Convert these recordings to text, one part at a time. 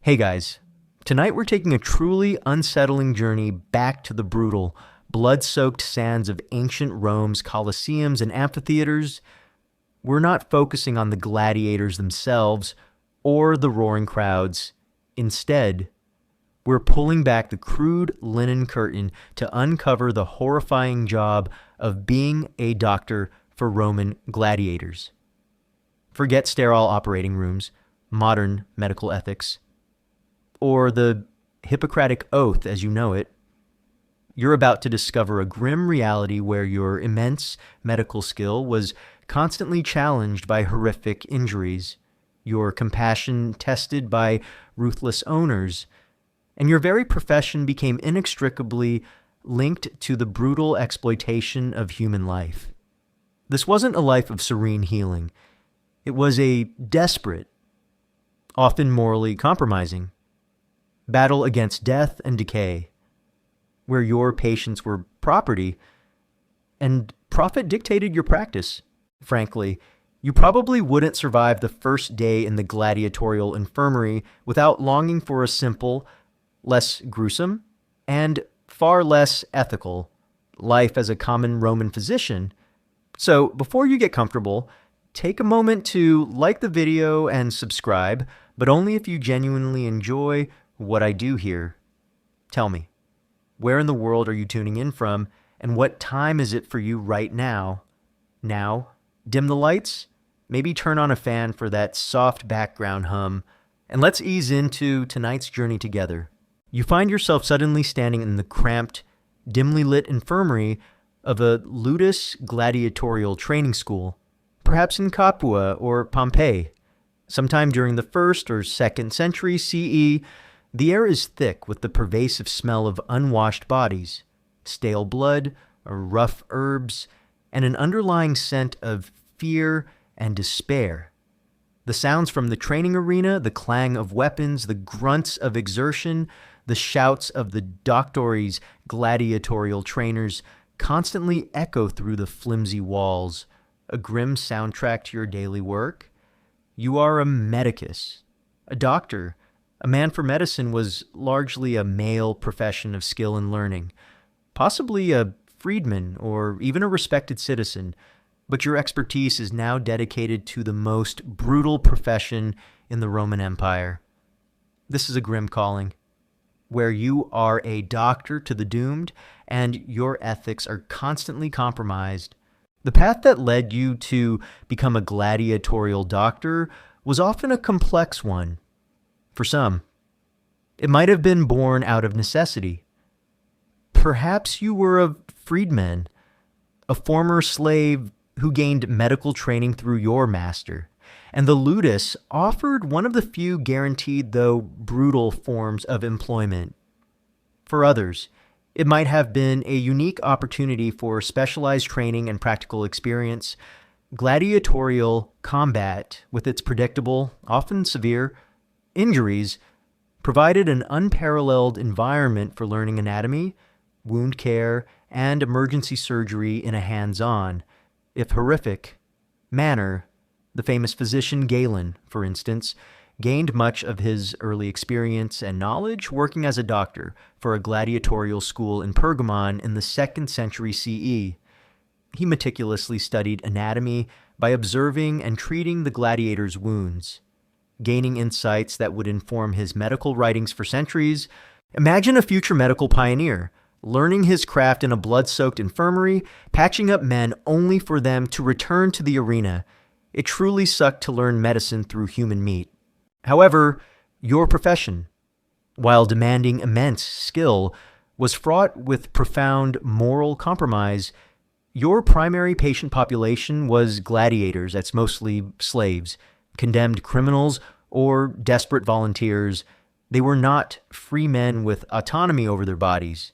Hey guys, tonight we're taking a truly unsettling journey back to the brutal, blood-soaked sands of ancient Rome's Colosseums and amphitheaters. We're not focusing on the gladiators themselves or the roaring crowds. Instead, we're pulling back the crude linen curtain to uncover the horrifying job of being a doctor for Roman gladiators. Forget sterile operating rooms, modern medical ethics, or the Hippocratic Oath as you know it. You're about to discover a grim reality where your immense medical skill was constantly challenged by horrific injuries, your compassion tested by ruthless owners, and your very profession became inextricably linked to the brutal exploitation of human life. This wasn't a life of serene healing. It was a desperate, often morally compromising, battle against death and decay, where your patients were property and profit dictated your practice. Frankly, you probably wouldn't survive the first day in the gladiatorial infirmary without longing for a simple, less gruesome, and far less ethical life as a common Roman physician. So before you get comfortable, take a moment to like the video and subscribe, but only if you genuinely enjoy what I do here. Tell me, where in the world are you tuning in from, and what time is it for you right now? Now, dim the lights, maybe turn on a fan for that soft background hum, and let's ease into tonight's journey together. You find yourself suddenly standing in the cramped, dimly lit infirmary of a ludus gladiatorial training school, perhaps in Capua or Pompeii. Sometime during the 1st or 2nd century CE, the air is thick with the pervasive smell of unwashed bodies, stale blood, or rough herbs, and an underlying scent of fear and despair. The sounds from the training arena, the clang of weapons, the grunts of exertion, the shouts of the doctores gladiatorial trainers constantly echo through the flimsy walls, a grim soundtrack to your daily work. You are a medicus, a doctor. A man for medicine was largely a male profession of skill and learning, possibly a freedman or even a respected citizen, but your expertise is now dedicated to the most brutal profession in the Roman Empire. This is a grim calling, where you are a doctor to the doomed and your ethics are constantly compromised. The path that led you to become a gladiatorial doctor was often a complex one. For some, it might have been born out of necessity. Perhaps you were a freedman, a former slave who gained medical training through your master, and the ludus offered one of the few guaranteed, though brutal, forms of employment. For others, it might have been a unique opportunity for specialized training and practical experience. Gladiatorial combat, with its predictable, often severe, injuries, provided an unparalleled environment for learning anatomy, wound care, and emergency surgery in a hands-on, if horrific, manner. The famous physician Galen, for instance, gained much of his early experience and knowledge working as a doctor for a gladiatorial school in Pergamon in the 2nd century CE. He meticulously studied anatomy by observing and treating the gladiators' wounds, gaining insights that would inform his medical writings for centuries. Imagine a future medical pioneer, learning his craft in a blood-soaked infirmary, patching up men only for them to return to the arena. It truly sucked to learn medicine through human meat. However, your profession, while demanding immense skill, was fraught with profound moral compromise. Your primary patient population was gladiators, that's mostly slaves, condemned criminals, or desperate volunteers. They were not free men with autonomy over their bodies.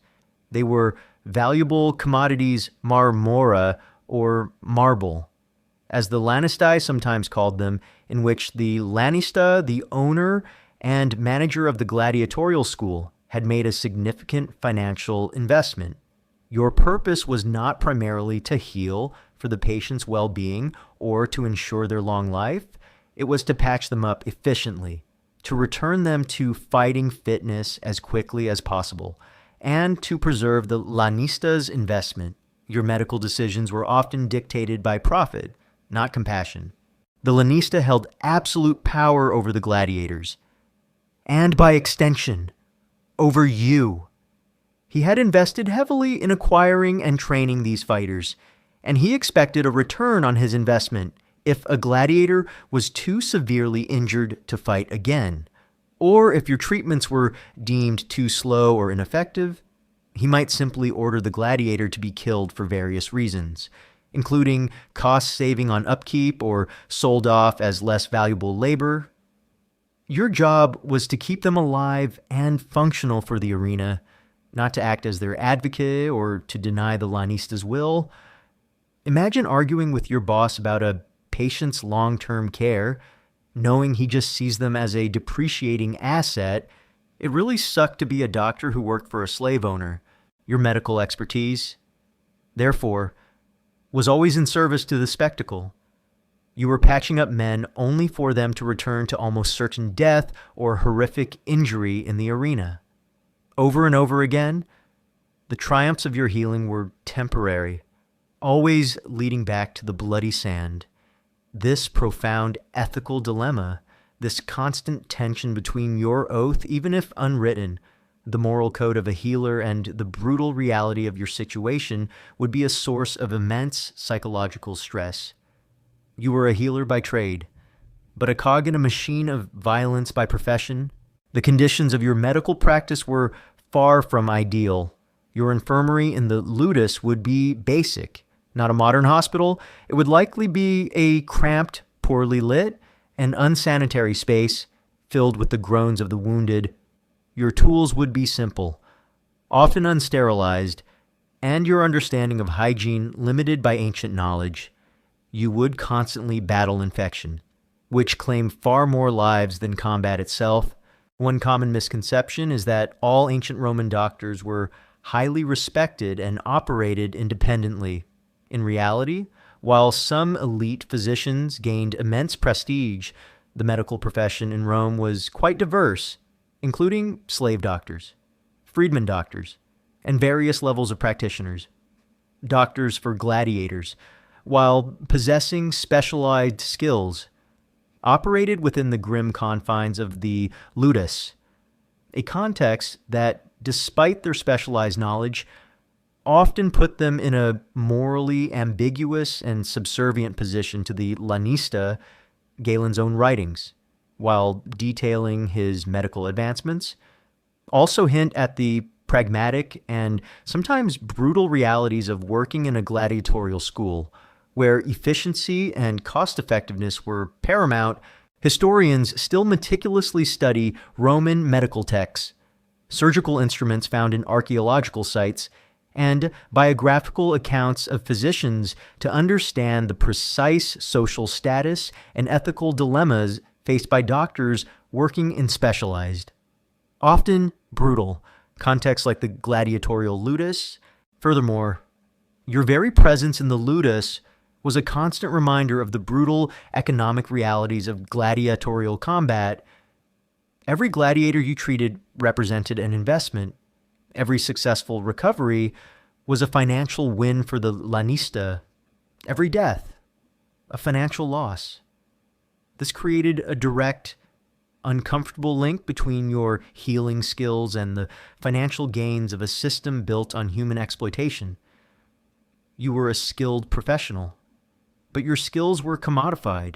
They were valuable commodities marmora, or marble, as the Lanistae sometimes called them, in which the Lanista, the owner and manager of the gladiatorial school, had made a significant financial investment. Your purpose was not primarily to heal for the patient's well-being or to ensure their long life. It was to patch them up efficiently, to return them to fighting fitness as quickly as possible, and to preserve the lanista's investment. Your medical decisions were often dictated by profit, not compassion. The lanista held absolute power over the gladiators, and by extension, over you. He had invested heavily in acquiring and training these fighters, and he expected a return on his investment if a gladiator was too severely injured to fight again, or if your treatments were deemed too slow or ineffective. He might simply order the gladiator to be killed for various reasons, including cost saving on upkeep or sold off as less valuable labor. Your job was to keep them alive and functional for the arena, not to act as their advocate or to deny the lanista's will. Imagine arguing with your boss about a patient's long-term care, knowing he just sees them as a depreciating asset. It really sucked to be a doctor who worked for a slave owner. Your medical expertise, therefore, was always in service to the spectacle. You were patching up men only for them to return to almost certain death or horrific injury in the arena. Over and over again, the triumphs of your healing were temporary, always leading back to the bloody sand. This profound ethical dilemma, this constant tension between your oath, even if unwritten, the moral code of a healer, and the brutal reality of your situation would be a source of immense psychological stress. You were a healer by trade, but a cog in a machine of violence by profession. The conditions of your medical practice were far from ideal. Your infirmary in the ludus would be basic, not a modern hospital. It would likely be a cramped, poorly lit, and unsanitary space filled with the groans of the wounded. Your tools would be simple, often unsterilized, and your understanding of hygiene limited by ancient knowledge. You would constantly battle infection, which claimed far more lives than combat itself. One common misconception is that all ancient Roman doctors were highly respected and operated independently. In reality, while some elite physicians gained immense prestige, the medical profession in Rome was quite diverse, including slave doctors, freedmen doctors, and various levels of practitioners. Doctors for gladiators, while possessing specialized skills, operated within the grim confines of the ludus, a context that, despite their specialized knowledge, often put them in a morally ambiguous and subservient position to the lanista, Galen's own writings, while detailing his medical advancements, also hint at the pragmatic and sometimes brutal realities of working in a gladiatorial school, where efficiency and cost-effectiveness were paramount. Historians still meticulously study Roman medical texts, surgical instruments found in archaeological sites, and biographical accounts of physicians to understand the precise social status and ethical dilemmas faced by doctors working in specialized, often brutal, contexts like the gladiatorial ludus. Furthermore, your very presence in the ludus was a constant reminder of the brutal economic realities of gladiatorial combat. Every gladiator you treated represented an investment. Every successful recovery was a financial win for the lanista. Every death, a financial loss. This created a direct, uncomfortable link between your healing skills and the financial gains of a system built on human exploitation. You were a skilled professional, but your skills were commodified,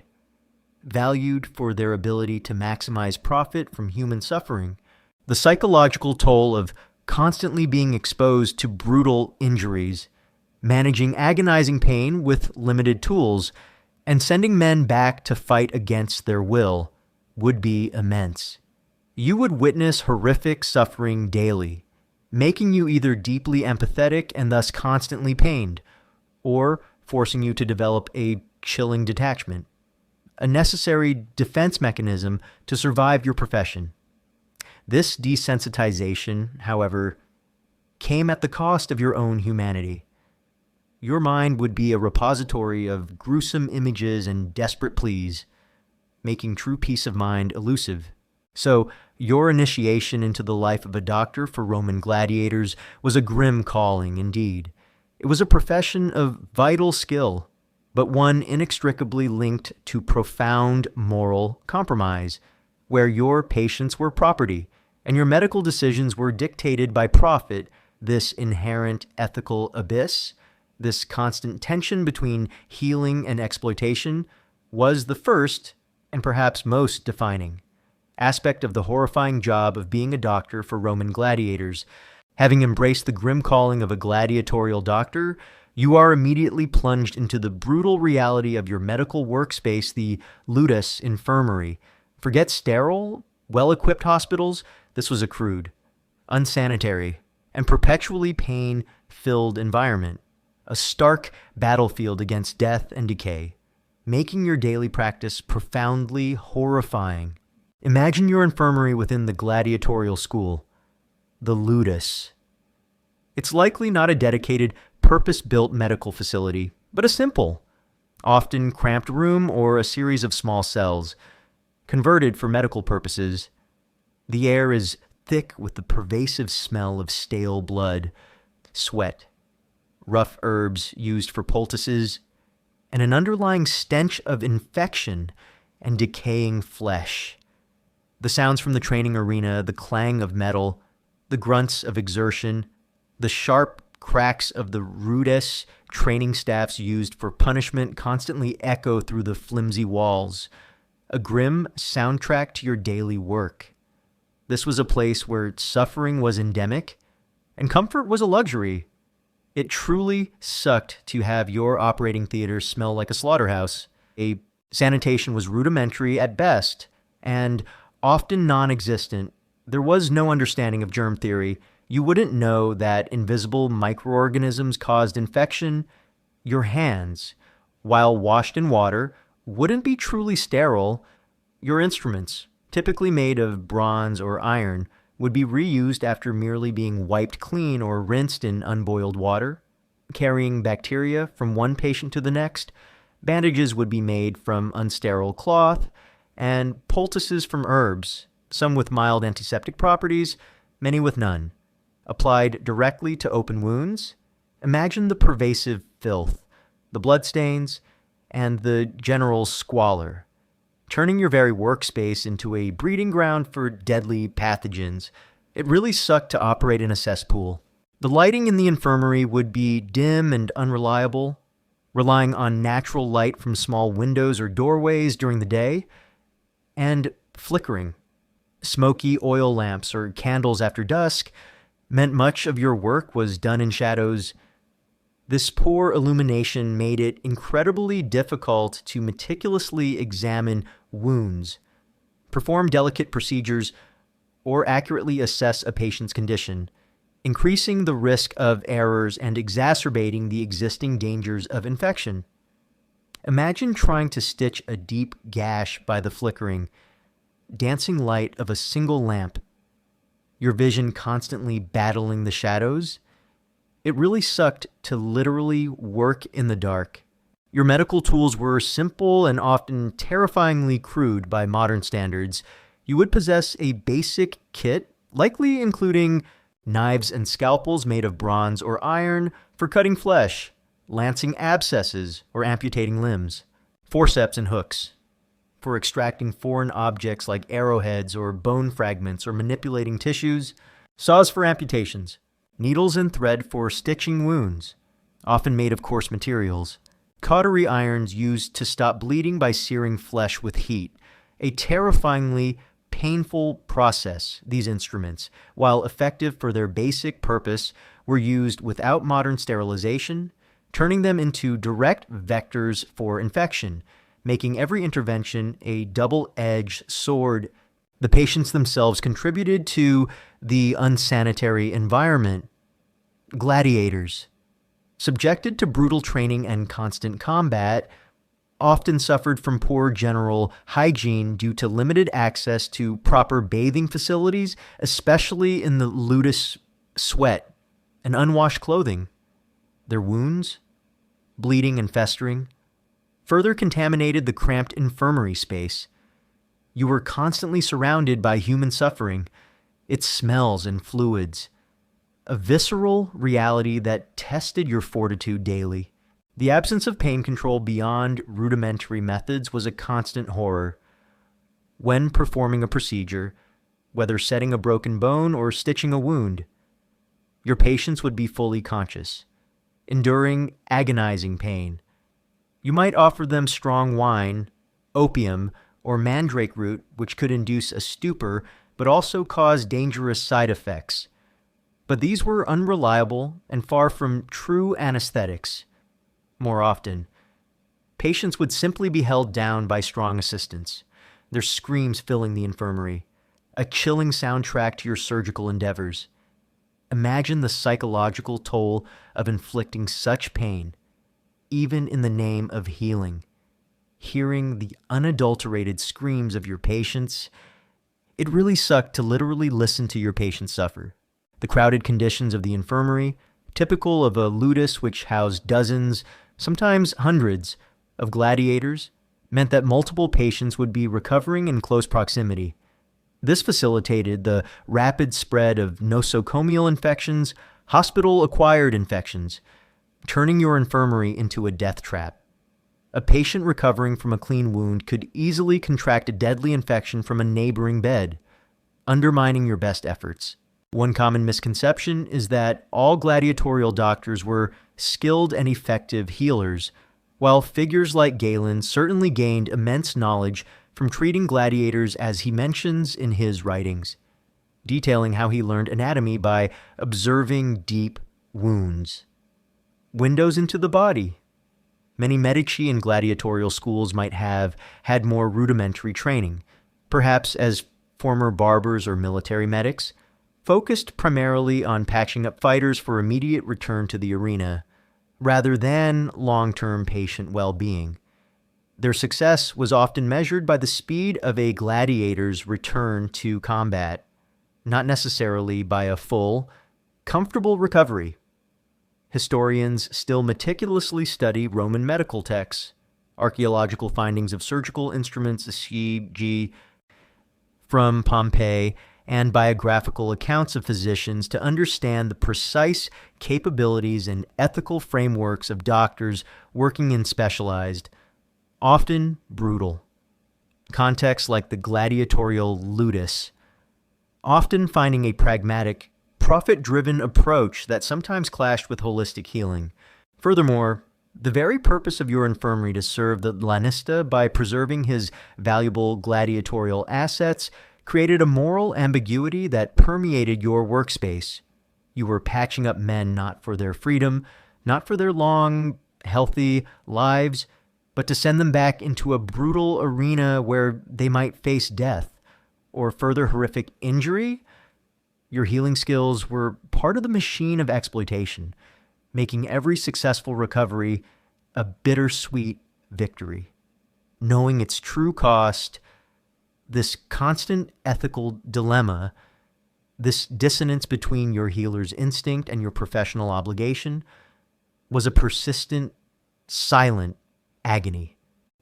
valued for their ability to maximize profit from human suffering. The psychological toll of constantly being exposed to brutal injuries, managing agonizing pain with limited tools, and sending men back to fight against their will would be immense. You would witness horrific suffering daily, making you either deeply empathetic and thus constantly pained, or forcing you to develop a chilling detachment, a necessary defense mechanism to survive your profession. This desensitization, however, came at the cost of your own humanity. Your mind would be a repository of gruesome images and desperate pleas, making true peace of mind elusive. So, your initiation into the life of a doctor for Roman gladiators was a grim calling indeed. It was a profession of vital skill, but one inextricably linked to profound moral compromise, where your patients were property and your medical decisions were dictated by profit. This inherent ethical abyss, this constant tension between healing and exploitation, was the first, and perhaps most defining, aspect of the horrifying job of being a doctor for Roman gladiators. Having embraced the grim calling of a gladiatorial doctor, you are immediately plunged into the brutal reality of your medical workspace, the ludus infirmary. Forget sterile, well-equipped hospitals. This was a crude, unsanitary, and perpetually pain-filled environment, a stark battlefield against death and decay, making your daily practice profoundly horrifying. Imagine your infirmary within the gladiatorial school, the ludus. It's likely not a dedicated, purpose-built medical facility, but a simple, often cramped room or a series of small cells, converted for medical purposes. The air is thick with the pervasive smell of stale blood, sweat, rough herbs used for poultices, and an underlying stench of infection and decaying flesh. The sounds from the training arena, the clang of metal, the grunts of exertion, the sharp cracks of the rudess training staffs used for punishment constantly echo through the flimsy walls, a grim soundtrack to your daily work. This was a place where suffering was endemic and comfort was a luxury. It truly sucked to have your operating theater smell like a slaughterhouse. Sanitation was rudimentary at best and often non-existent. There was no understanding of germ theory. You wouldn't know that invisible microorganisms caused infection. Your hands, while washed in water, wouldn't be truly sterile. Your instruments, typically made of bronze or iron, would be reused after merely being wiped clean or rinsed in unboiled water. Carrying bacteria from one patient to the next, bandages would be made from unsterile cloth, and poultices from herbs, some with mild antiseptic properties, many with none, applied directly to open wounds. Imagine the pervasive filth, the bloodstains, and the general squalor, turning your very workspace into a breeding ground for deadly pathogens. It really sucked to operate in a cesspool. The lighting in the infirmary would be dim and unreliable, relying on natural light from small windows or doorways during the day, and flickering. Smoky oil lamps or candles after dusk meant much of your work was done in shadows. This poor illumination made it incredibly difficult to meticulously examine wounds, perform delicate procedures, or accurately assess a patient's condition, increasing the risk of errors and exacerbating the existing dangers of infection. Imagine trying to stitch a deep gash by the flickering, dancing light of a single lamp, your vision constantly battling the shadows. It really sucked to literally work in the dark. Your medical tools were simple and often terrifyingly crude by modern standards. You would possess a basic kit, likely including knives and scalpels made of bronze or iron for cutting flesh, lancing abscesses or amputating limbs, forceps and hooks for extracting foreign objects like arrowheads or bone fragments or manipulating tissues, saws for amputations, needles and thread for stitching wounds, often made of coarse materials, cautery irons used to stop bleeding by searing flesh with heat. A terrifyingly painful process, these instruments, while effective for their basic purpose, were used without modern sterilization, turning them into direct vectors for infection, making every intervention a double-edged sword. The patients themselves contributed to the unsanitary environment. Gladiators, subjected to brutal training and constant combat, often suffered from poor general hygiene due to limited access to proper bathing facilities, especially in the ludus sweat and unwashed clothing. Their wounds, bleeding and festering, further contaminated the cramped infirmary space. You were constantly surrounded by human suffering, its smells and fluids, a visceral reality that tested your fortitude daily. The absence of pain control beyond rudimentary methods was a constant horror. When performing a procedure, whether setting a broken bone or stitching a wound, your patients would be fully conscious, enduring agonizing pain. You might offer them strong wine, opium, or mandrake root, which could induce a stupor but also cause dangerous side effects. But these were unreliable and far from true anesthetics. More often, patients would simply be held down by strong assistants, their screams filling the infirmary, a chilling soundtrack to your surgical endeavors. Imagine the psychological toll of inflicting such pain, even in the name of healing. Hearing the unadulterated screams of your patients, it really sucked to literally listen to your patients suffer. The crowded conditions of the infirmary, typical of a ludus which housed dozens, sometimes hundreds, of gladiators, meant that multiple patients would be recovering in close proximity. This facilitated the rapid spread of nosocomial infections, hospital-acquired infections, turning your infirmary into a death trap. A patient recovering from a clean wound could easily contract a deadly infection from a neighboring bed, undermining your best efforts. One common misconception is that all gladiatorial doctors were skilled and effective healers, while figures like Galen certainly gained immense knowledge from treating gladiators, as he mentions in his writings, detailing how he learned anatomy by observing deep wounds. Windows into the body. Many Medici and gladiatorial schools might have had more rudimentary training, perhaps as former barbers or military medics, focused primarily on patching up fighters for immediate return to the arena, rather than long-term patient well-being. Their success was often measured by the speed of a gladiator's return to combat, not necessarily by a full, comfortable recovery. Historians still meticulously study Roman medical texts, archaeological findings of surgical instruments, e.g., from Pompeii, and biographical accounts of physicians to understand the precise capabilities and ethical frameworks of doctors working in specialized, often brutal, contexts like the gladiatorial ludus, often finding a pragmatic, profit-driven approach that sometimes clashed with holistic healing. Furthermore, the very purpose of your infirmary to serve the lanista by preserving his valuable gladiatorial assets created a moral ambiguity that permeated your workspace. You were patching up men not for their freedom, not for their long, healthy lives, but to send them back into a brutal arena where they might face death or further horrific injury. Your healing skills were part of the machine of exploitation, making every successful recovery a bittersweet victory. Knowing its true cost, this constant ethical dilemma, this dissonance between your healer's instinct and your professional obligation, was a persistent, silent agony.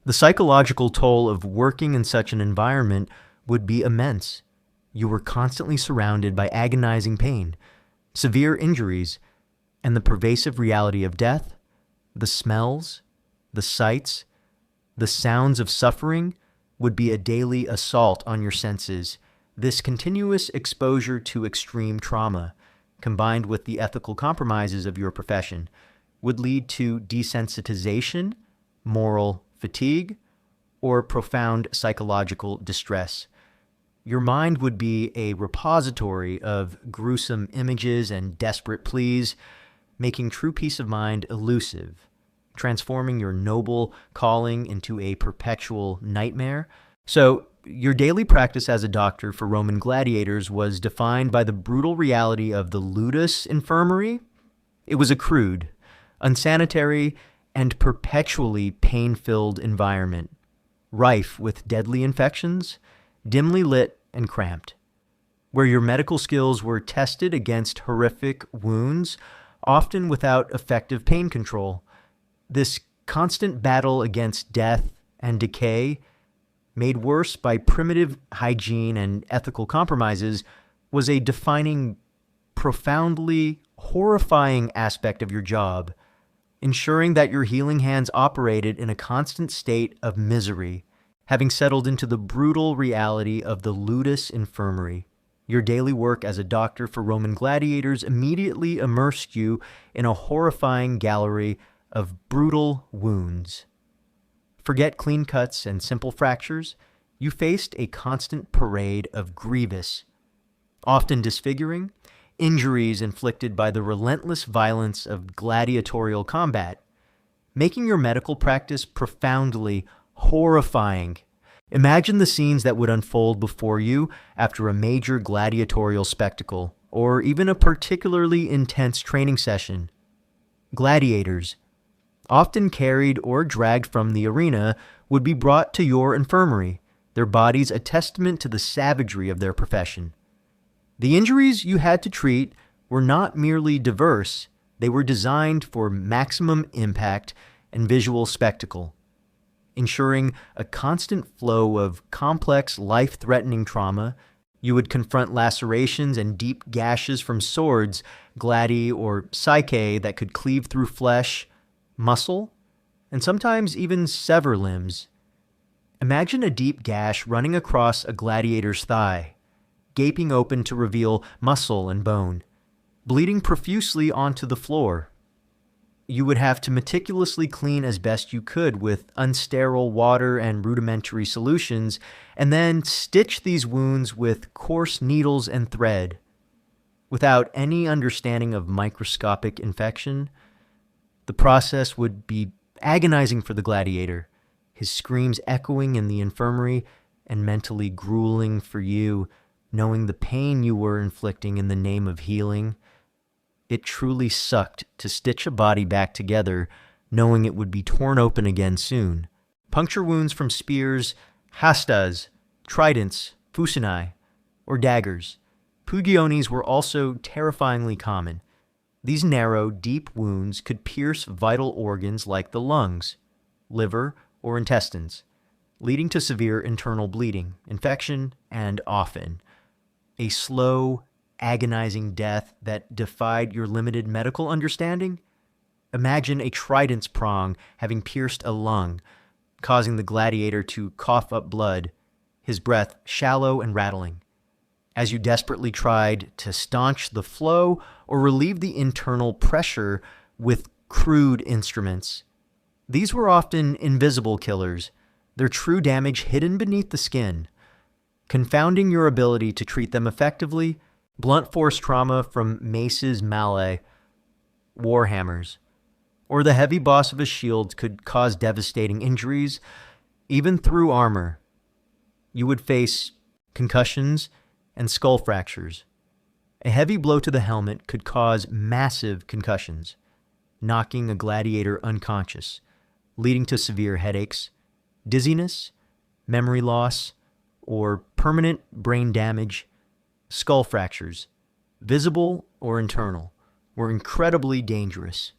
The psychological toll of working in such an environment would be immense. You were constantly surrounded by agonizing pain, severe injuries, and the pervasive reality of death, the smells, the sights, the sounds of suffering would be a daily assault on your senses. This continuous exposure to extreme trauma, combined with the ethical compromises of your profession, would lead to desensitization, moral fatigue, or profound psychological distress. Your mind would be a repository of gruesome images and desperate pleas, making true peace of mind elusive, transforming your noble calling into a perpetual nightmare. So, your daily practice as a doctor for Roman gladiators was defined by the brutal reality of the ludus infirmary. It was a crude, unsanitary, and perpetually pain-filled environment, rife with deadly infections, dimly lit and cramped, where your medical skills were tested against horrific wounds, often without effective pain control. This constant battle against death and decay made worse by primitive hygiene and ethical compromises, was a defining, profoundly horrifying aspect of your job, ensuring that your healing hands operated in a constant state of misery, having settled into the brutal reality of the ludus infirmary. Your daily work as a doctor for Roman gladiators immediately immersed you in a horrifying gallery of brutal wounds. Forget clean cuts and simple fractures. You faced a constant parade of grievous, often disfiguring, injuries inflicted by the relentless violence of gladiatorial combat, making your medical practice profoundly horrifying. Imagine the scenes that would unfold before you after a major gladiatorial spectacle, or even a particularly intense training session. Gladiators, often carried or dragged from the arena, would be brought to your infirmary, their bodies a testament to the savagery of their profession. The injuries you had to treat were not merely diverse, they were designed for maximum impact and visual spectacle, ensuring a constant flow of complex, life-threatening trauma. You would confront lacerations and deep gashes from swords, gladi or psyche, that could cleave through flesh, muscle, and sometimes even sever limbs. Imagine a deep gash running across a gladiator's thigh, gaping open to reveal muscle and bone, bleeding profusely onto the floor. You would have to meticulously clean as best you could with unsterile water and rudimentary solutions, and then stitch these wounds with coarse needles and thread. Without any understanding of microscopic infection, the process would be agonizing for the gladiator, his screams echoing in the infirmary, and mentally grueling for you, knowing the pain you were inflicting in the name of healing. It truly sucked to stitch a body back together, knowing it would be torn open again soon. Puncture wounds from spears, hastas, tridents, fucinae, or daggers. Pugiones were also terrifyingly common. These narrow, deep wounds could pierce vital organs like the lungs, liver, or intestines, leading to severe internal bleeding, infection, and often a slow, agonizing death that defied your limited medical understanding. Imagine a trident's prong having pierced a lung, causing the gladiator to cough up blood, his breath shallow and rattling, as you desperately tried to staunch the flow or relieve the internal pressure with crude instruments. These were often invisible killers, their true damage hidden beneath the skin, confounding your ability to treat them effectively. Blunt force trauma from maces malae, warhammers, or the heavy boss of a shield could cause devastating injuries, even through armor. You would face concussions and skull fractures. A heavy blow to the helmet could cause massive concussions, knocking a gladiator unconscious, leading to severe headaches, dizziness, memory loss, or permanent brain damage. Skull fractures, visible or internal, were incredibly dangerous,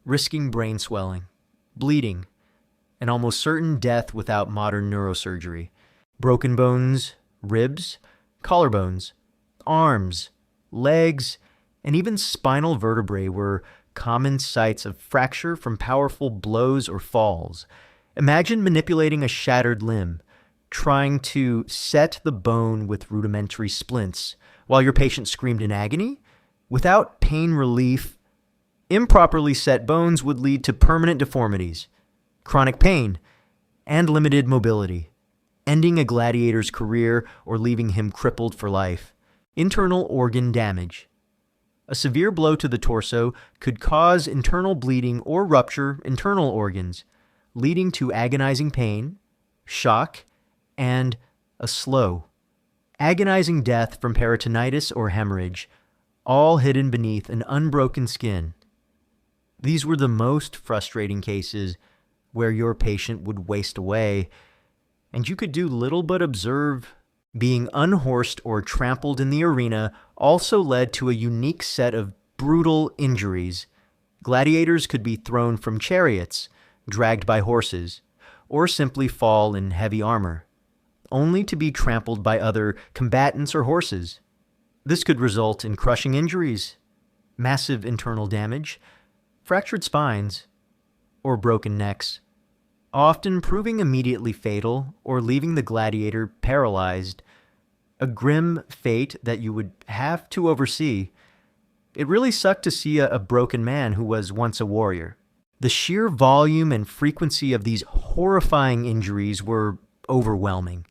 risking brain swelling, bleeding, and almost certain death without modern neurosurgery. Broken bones, ribs, collarbones, arms, legs, and even spinal vertebrae were common sites of fracture from powerful blows or falls. Imagine manipulating a shattered limb, trying to set the bone with rudimentary splints while your patient screamed in agony. Without pain relief, improperly set bones would lead to permanent deformities, chronic pain, and limited mobility, ending a gladiator's career or leaving him crippled for life. Internal organ damage. A severe blow to the torso could cause internal bleeding or rupture internal organs, leading to agonizing pain, shock, and a slow, agonizing death from peritonitis or hemorrhage, all hidden beneath an unbroken skin. These were the most frustrating cases where your patient would waste away, and you could do little but observe. Being unhorsed or trampled in the arena also led to a unique set of brutal injuries. Gladiators could be thrown from chariots, dragged by horses, or simply fall in heavy armor, only to be trampled by other combatants or horses. This could result in crushing injuries, massive internal damage, fractured spines, or broken necks, often proving immediately fatal or leaving the gladiator paralyzed, a grim fate that you would have to oversee. It really sucked to see a broken man who was once a warrior. The sheer volume and frequency of these horrifying injuries were overwhelming.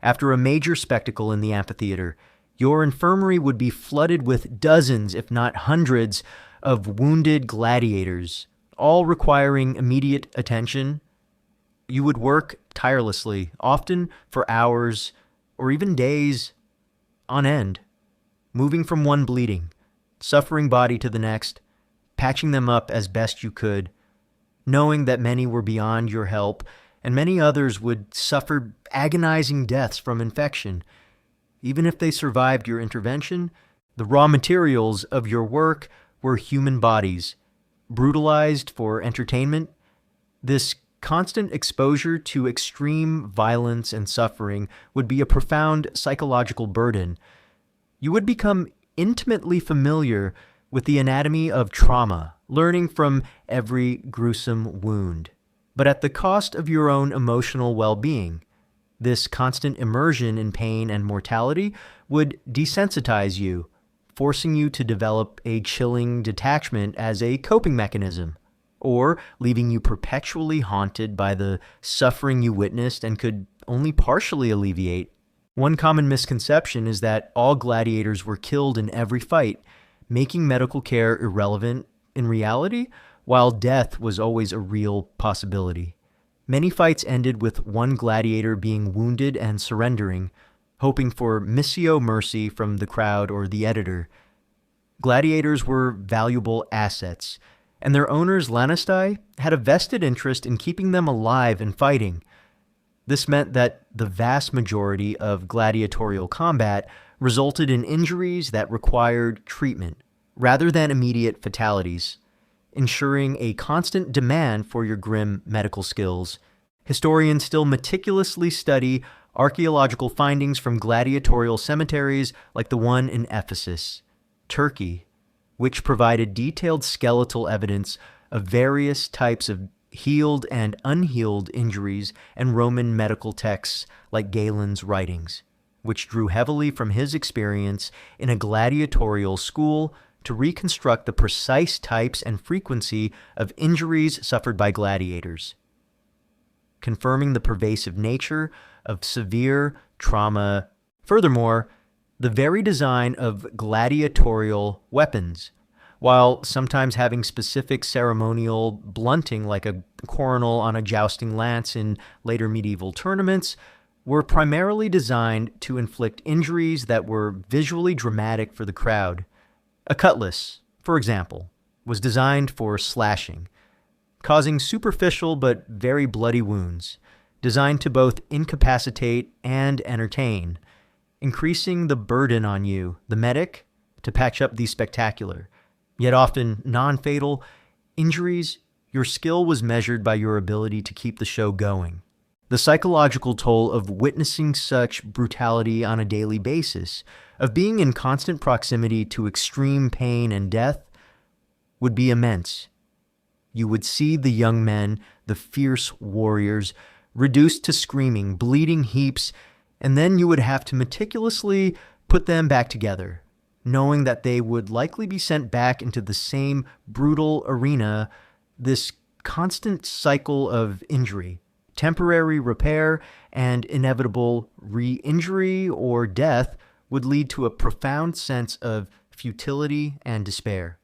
After a major spectacle in the amphitheater, your infirmary would be flooded with dozens, if not hundreds, of wounded gladiators, all requiring immediate attention. You would work tirelessly, often for hours or even days on end, moving from one bleeding, suffering body to the next, patching them up as best you could, knowing that many were beyond your help and many others would suffer agonizing deaths from infection. Even if they survived your intervention, the raw materials of your work were human bodies, brutalized for entertainment. This constant exposure to extreme violence and suffering would be a profound psychological burden. You would become intimately familiar with the anatomy of trauma, learning from every gruesome wound, but at the cost of your own emotional well-being. This constant immersion in pain and mortality would desensitize you, forcing you to develop a chilling detachment as a coping mechanism, or leaving you perpetually haunted by the suffering you witnessed and could only partially alleviate. One common misconception is that all gladiators were killed in every fight, making medical care irrelevant in reality, while death was always a real possibility. Many fights ended with one gladiator being wounded and surrendering, hoping for missio mercy from the crowd or the editor. Gladiators were valuable assets, and their owners, Lanastai, had a vested interest in keeping them alive and fighting. This meant that the vast majority of gladiatorial combat resulted in injuries that required treatment, rather than immediate fatalities, ensuring a constant demand for your grim medical skills. Historians still meticulously study archaeological findings from gladiatorial cemeteries like the one in Ephesus, Turkey, which provided detailed skeletal evidence of various types of healed and unhealed injuries, and Roman medical texts like Galen's writings, which drew heavily from his experience in a gladiatorial school to reconstruct the precise types and frequency of injuries suffered by gladiators, confirming the pervasive nature of severe trauma. Furthermore, the very design of gladiatorial weapons, while sometimes having specific ceremonial blunting like a coronal on a jousting lance in later medieval tournaments, were primarily designed to inflict injuries that were visually dramatic for the crowd. A cutlass, for example, was designed for slashing, causing superficial but very bloody wounds, designed to both incapacitate and entertain, increasing the burden on you, the medic, to patch up these spectacular, yet often non-fatal, injuries. Your skill was measured by your ability to keep the show going. The psychological toll of witnessing such brutality on a daily basis, of being in constant proximity to extreme pain and death, would be immense. You would see the young men, the fierce warriors, reduced to screaming, bleeding heaps, and then you would have to meticulously put them back together, knowing that they would likely be sent back into the same brutal arena. This constant cycle of injury, temporary repair, and inevitable re-injury or death would lead to a profound sense of futility and despair,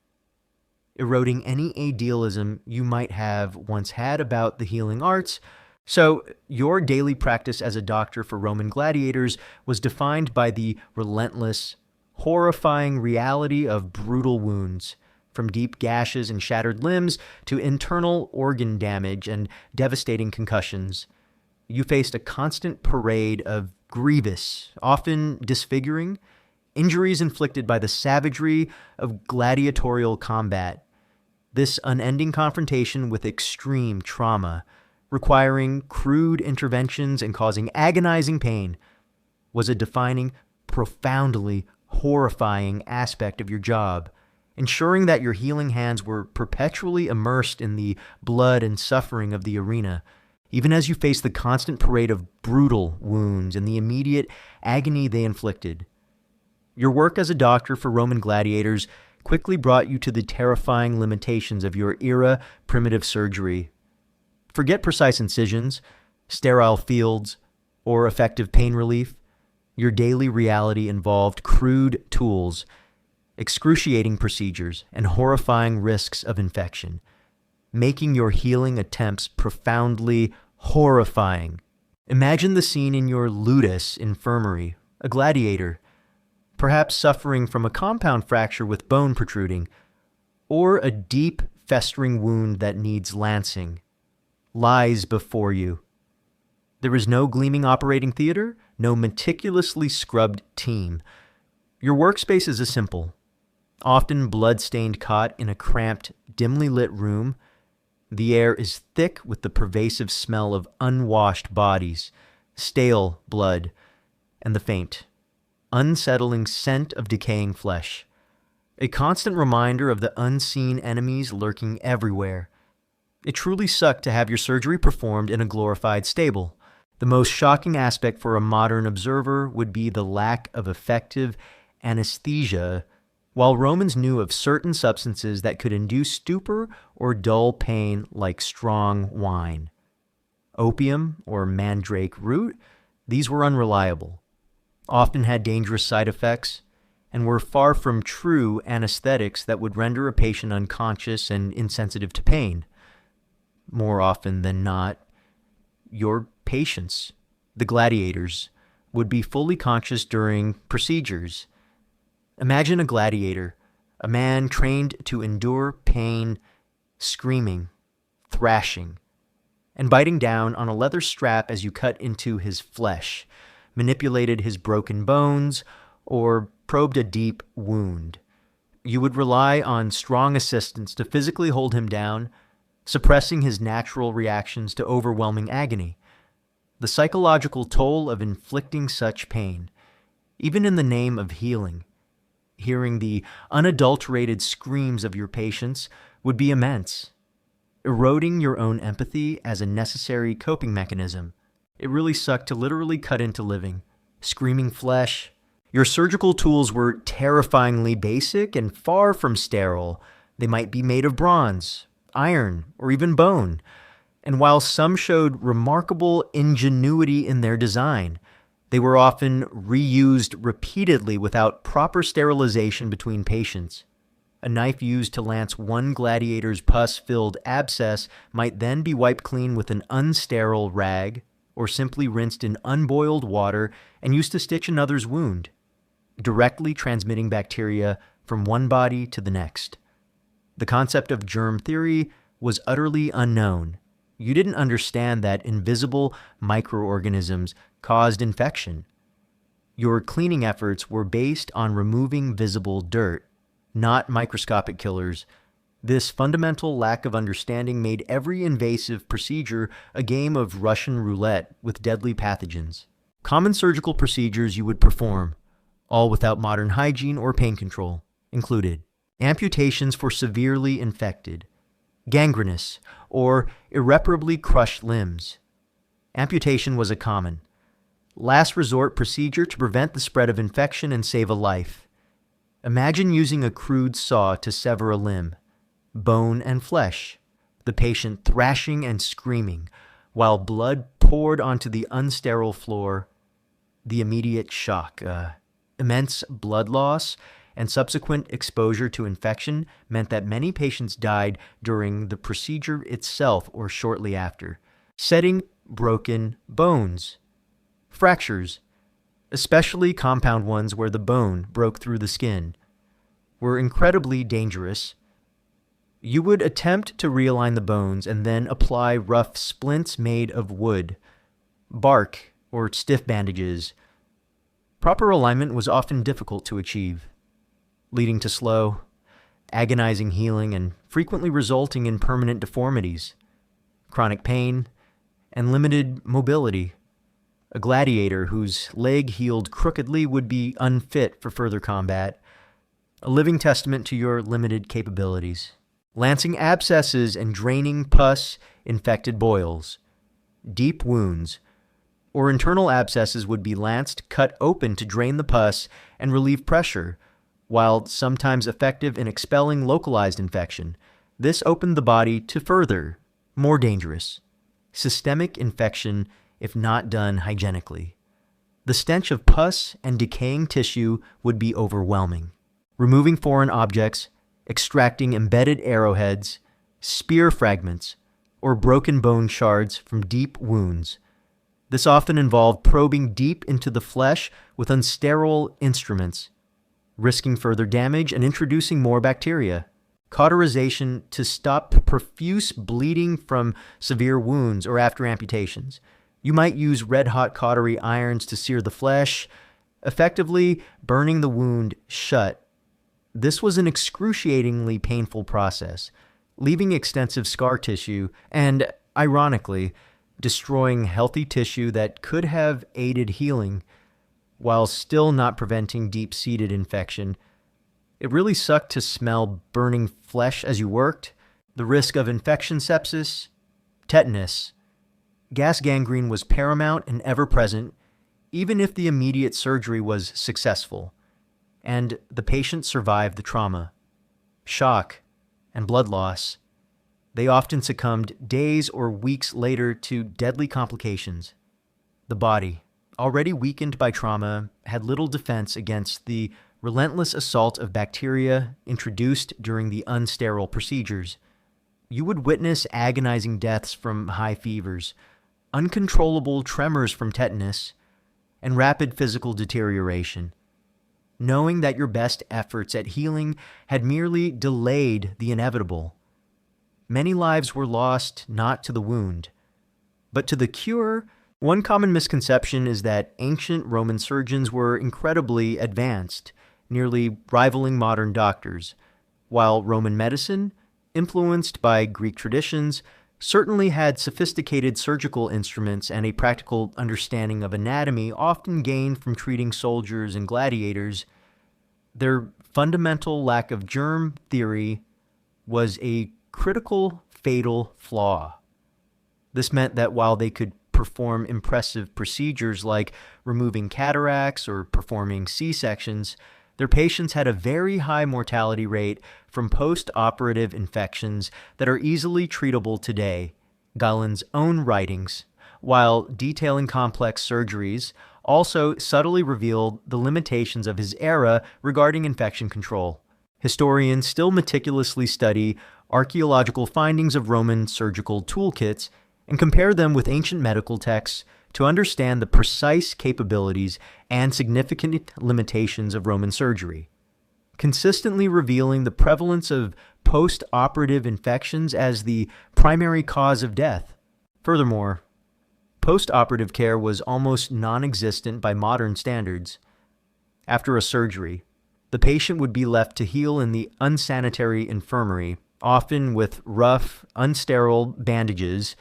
eroding any idealism you might have once had about the healing arts. So your daily practice as a doctor for Roman gladiators was defined by the relentless, horrifying reality of brutal wounds, from deep gashes and shattered limbs to internal organ damage and devastating concussions. You faced a constant parade of grievous, often disfiguring, injuries inflicted by the savagery of gladiatorial combat. This unending confrontation with extreme trauma requiring crude interventions and causing agonizing pain, was a defining, profoundly horrifying aspect of your job, ensuring that your healing hands were perpetually immersed in the blood and suffering of the arena, even as you faced the constant parade of brutal wounds and the immediate agony they inflicted. Your work as a doctor for Roman gladiators quickly brought you to the terrifying limitations of your era primitive surgery. Forget precise incisions, sterile fields, or effective pain relief. Your daily reality involved crude tools, excruciating procedures, and horrifying risks of infection, making your healing attempts profoundly horrifying. Imagine the scene in your ludus infirmary, a gladiator, perhaps suffering from a compound fracture with bone protruding, or a deep, festering wound that needs lancing, lies before you. There is no gleaming operating theater, no meticulously scrubbed team. Your workspace is a simple, often blood-stained cot in a cramped, dimly lit room. The air is thick with the pervasive smell of unwashed bodies, stale blood, and the faint, unsettling scent of decaying flesh. A constant reminder of the unseen enemies lurking everywhere. It truly sucked to have your surgery performed in a glorified stable. The most shocking aspect for a modern observer would be the lack of effective anesthesia. While Romans knew of certain substances that could induce stupor or dull pain like strong wine, opium or mandrake root, these were unreliable, often had dangerous side effects, and were far from true anesthetics that would render a patient unconscious and insensitive to pain. More often than not, your patients, the gladiators, would be fully conscious during procedures. Imagine a gladiator, a man trained to endure pain, screaming, thrashing, and biting down on a leather strap as you cut into his flesh, manipulated his broken bones, or probed a deep wound. You would rely on strong assistants to physically hold him down, suppressing his natural reactions to overwhelming agony. The psychological toll of inflicting such pain, even in the name of healing, hearing the unadulterated screams of your patients, would be immense, eroding your own empathy as a necessary coping mechanism. It really sucked to literally cut into living, screaming flesh. Your surgical tools were terrifyingly basic and far from sterile. They might be made of bronze, iron, or even bone. And while some showed remarkable ingenuity in their design, they were often reused repeatedly without proper sterilization between patients. A knife used to lance one gladiator's pus-filled abscess might then be wiped clean with an unsterile rag, or simply rinsed in unboiled water and used to stitch another's wound, directly transmitting bacteria from one body to the next. The concept of germ theory was utterly unknown. You didn't understand that invisible microorganisms caused infection. Your cleaning efforts were based on removing visible dirt, not microscopic killers. This fundamental lack of understanding made every invasive procedure a game of Russian roulette with deadly pathogens. Common surgical procedures you would perform, all without modern hygiene or pain control, included amputations for severely infected, gangrenous, or irreparably crushed limbs. Amputation was a common, last resort procedure to prevent the spread of infection and save a life. Imagine using a crude saw to sever a limb, bone and flesh, the patient thrashing and screaming, while blood poured onto the unsterile floor. The immediate shock, immense blood loss, and subsequent exposure to infection meant that many patients died during the procedure itself or shortly after, setting broken bones, fractures, especially compound ones where the bone broke through the skin, were incredibly dangerous. You would attempt to realign the bones and then apply rough splints made of wood, bark, or stiff bandages. Proper alignment was often difficult to achieve, leading to slow, agonizing healing and frequently resulting in permanent deformities, chronic pain, and limited mobility. A gladiator whose leg healed crookedly would be unfit for further combat, a living testament to your limited capabilities. Lancing abscesses and draining pus, infected boils. Deep wounds, or internal abscesses would be lanced, cut open to drain the pus and relieve pressure, while sometimes effective in expelling localized infection. This opened the body to further, more dangerous, systemic infection if not done hygienically. The stench of pus and decaying tissue would be overwhelming. Removing foreign objects, extracting embedded arrowheads, spear fragments, or broken bone shards from deep wounds. This often involved probing deep into the flesh with unsterile instruments, risking further damage and introducing more bacteria. Cauterization to stop profuse bleeding from severe wounds or after amputations. You might use red-hot cautery irons to sear the flesh, effectively burning the wound shut. This was an excruciatingly painful process, leaving extensive scar tissue and, ironically, destroying healthy tissue that could have aided healing while still not preventing deep-seated infection. It really sucked to smell burning flesh as you worked. The risk of infection sepsis, tetanus, gas gangrene was paramount and ever-present, even if the immediate surgery was successful, and the patient survived the trauma. Shock and blood loss. They often succumbed days or weeks later to deadly complications. The body, already weakened by trauma, had little defense against the relentless assault of bacteria introduced during the unsterile procedures. You would witness agonizing deaths from high fevers, uncontrollable tremors from tetanus, and rapid physical deterioration. Knowing that your best efforts at healing had merely delayed the inevitable. Many lives were lost not to the wound, but to the cure. One common misconception is that ancient Roman surgeons were incredibly advanced, nearly rivaling modern doctors, while Roman medicine, influenced by Greek traditions, certainly had sophisticated surgical instruments and a practical understanding of anatomy often gained from treating soldiers and gladiators. Their fundamental lack of germ theory was a critical, fatal flaw. This meant that while they could perform impressive procedures like removing cataracts or performing C-sections, their patients had a very high mortality rate from post-operative infections that are easily treatable today. Galen's own writings, while detailing complex surgeries, also subtly revealed the limitations of his era regarding infection control. Historians still meticulously study archaeological findings of Roman surgical toolkits and compare them with ancient medical texts to understand the precise capabilities and significant limitations of Roman surgery, consistently revealing the prevalence of post-operative infections as the primary cause of death. Furthermore, post-operative care was almost non-existent by modern standards. After a surgery, the patient would be left to heal in the unsanitary infirmary, often with rough, unsterile bandages.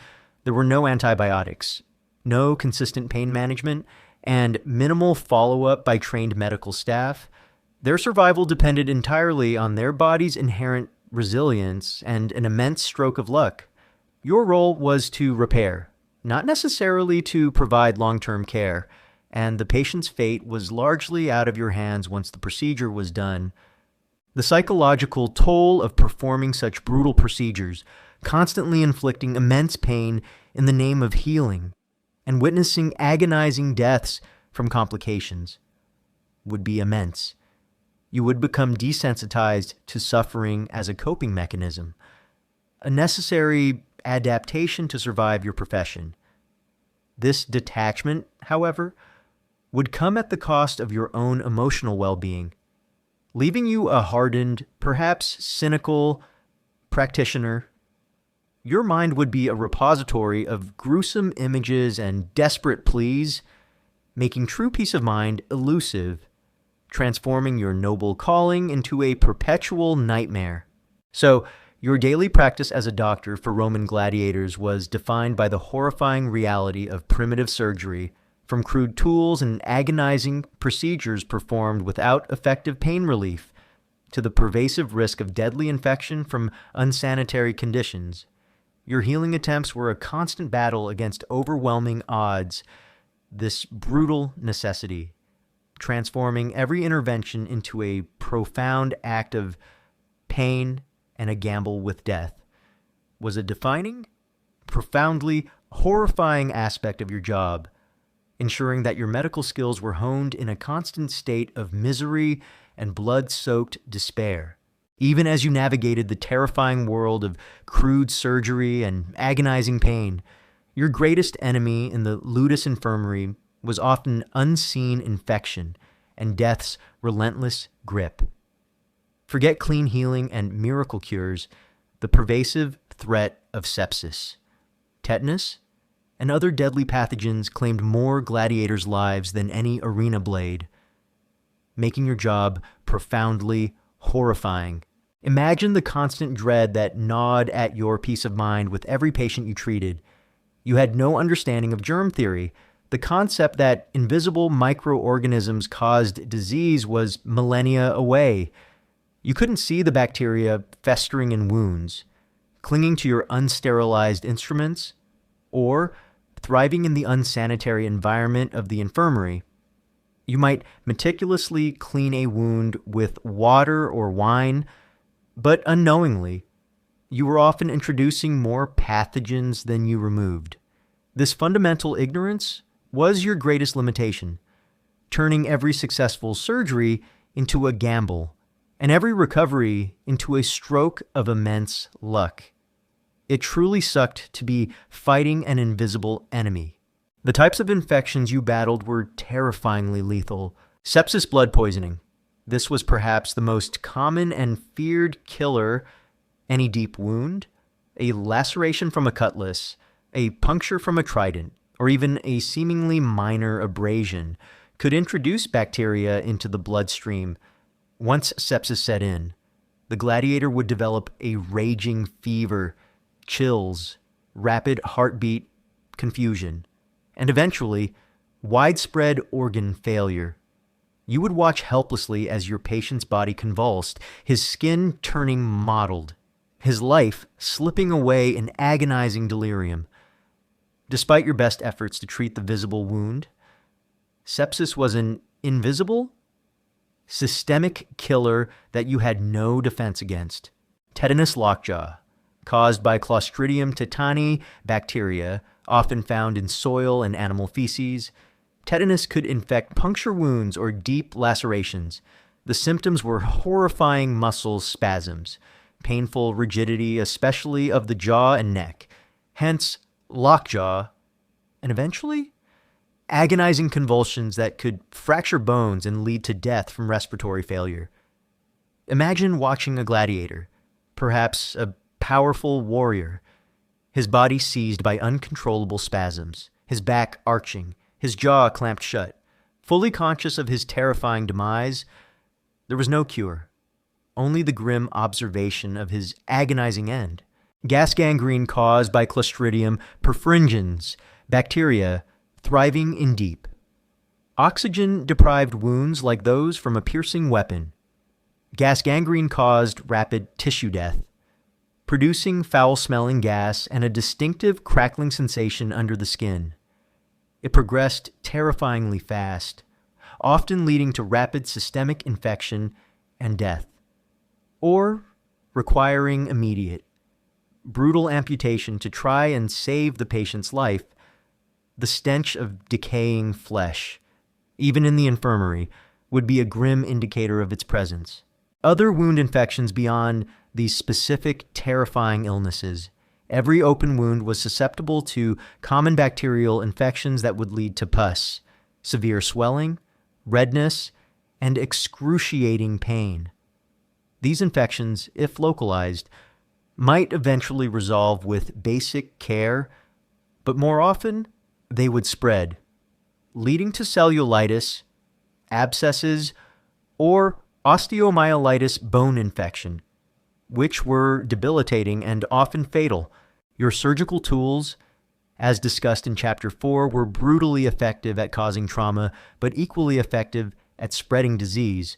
There were no antibiotics, no consistent pain management, and minimal follow-up by trained medical staff. Their survival depended entirely on their body's inherent resilience and an immense stroke of luck. Your role was to repair, not necessarily to provide long-term care, and the patient's fate was largely out of your hands once the procedure was done. The psychological toll of performing such brutal procedures, constantly inflicting immense pain in the name of healing, and witnessing agonizing deaths from complications, would be immense. You would become desensitized to suffering as a coping mechanism, a necessary adaptation to survive your profession. This detachment, however, would come at the cost of your own emotional well-being, leaving you a hardened, perhaps cynical practitioner. Your mind would be a repository of gruesome images and desperate pleas, making true peace of mind elusive, transforming your noble calling into a perpetual nightmare. So, Your daily practice as a doctor for Roman gladiators was defined by the horrifying reality of primitive surgery, from crude tools and agonizing procedures performed without effective pain relief, to the pervasive risk of deadly infection from unsanitary conditions. Your healing attempts were a constant battle against overwhelming odds, this brutal necessity, transforming every intervention into a profound act of pain and a gamble with death, was a defining, profoundly horrifying aspect of your job, ensuring that your medical skills were honed in a constant state of misery and blood-soaked despair. Even as you navigated the terrifying world of crude surgery and agonizing pain, your greatest enemy in the ludus infirmary was often unseen infection and death's relentless grip. Forget clean healing and miracle cures, the pervasive threat of sepsis, tetanus, and other deadly pathogens claimed more gladiators' lives than any arena blade, making your job profoundly horrifying. Imagine the constant dread that gnawed at your peace of mind with every patient you treated. You had no understanding of germ theory. The concept that invisible microorganisms caused disease was millennia away. You couldn't see the bacteria festering in wounds, clinging to your unsterilized instruments, or thriving in the unsanitary environment of the infirmary. You might meticulously clean a wound with water or wine, but unknowingly, you were often introducing more pathogens than you removed. This fundamental ignorance was your greatest limitation, turning every successful surgery into a gamble, and every recovery into a stroke of immense luck. It truly sucked to be fighting an invisible enemy. The types of infections you battled were terrifyingly lethal. Sepsis, blood poisoning. This was perhaps the most common and feared killer. Any deep wound, a laceration from a cutlass, a puncture from a trident, or even a seemingly minor abrasion could introduce bacteria into the bloodstream. Once sepsis set in, the gladiator would develop a raging fever, chills, rapid heartbeat, confusion, and eventually widespread organ failure. You would watch helplessly as your patient's body convulsed, his skin turning mottled, his life slipping away in agonizing delirium. Despite your best efforts to treat the visible wound, sepsis was an invisible, systemic killer that you had no defense against. Tetanus lockjaw, caused by Clostridium tetani bacteria, often found in soil and animal feces. Tetanus could infect puncture wounds or deep lacerations. The symptoms were horrifying muscle spasms, painful rigidity, especially of the jaw and neck, hence lockjaw, and eventually agonizing convulsions that could fracture bones and lead to death from respiratory failure. Imagine watching a gladiator, perhaps a powerful warrior, his body seized by uncontrollable spasms, his back arching, his jaw clamped shut. Fully conscious of his terrifying demise, there was no cure, only the grim observation of his agonizing end. Gas gangrene caused by Clostridium perfringens bacteria thriving in deep, oxygen-deprived wounds like those from a piercing weapon. Gas gangrene caused rapid tissue death, producing foul-smelling gas and a distinctive crackling sensation under the skin. It progressed terrifyingly fast, often leading to rapid systemic infection and death, or requiring immediate, brutal amputation to try and save the patient's life. The stench of decaying flesh, even in the infirmary, would be a grim indicator of its presence. Other wound infections beyond these specific terrifying illnesses. Every open wound was susceptible to common bacterial infections that would lead to pus, severe swelling, redness, and excruciating pain. These infections, if localized, might eventually resolve with basic care, but more often, they would spread, leading to cellulitis, abscesses, or osteomyelitis bone infection. which were debilitating and often fatal. Your surgical tools, as discussed in Chapter 4, were brutally effective at causing trauma, but equally effective at spreading disease.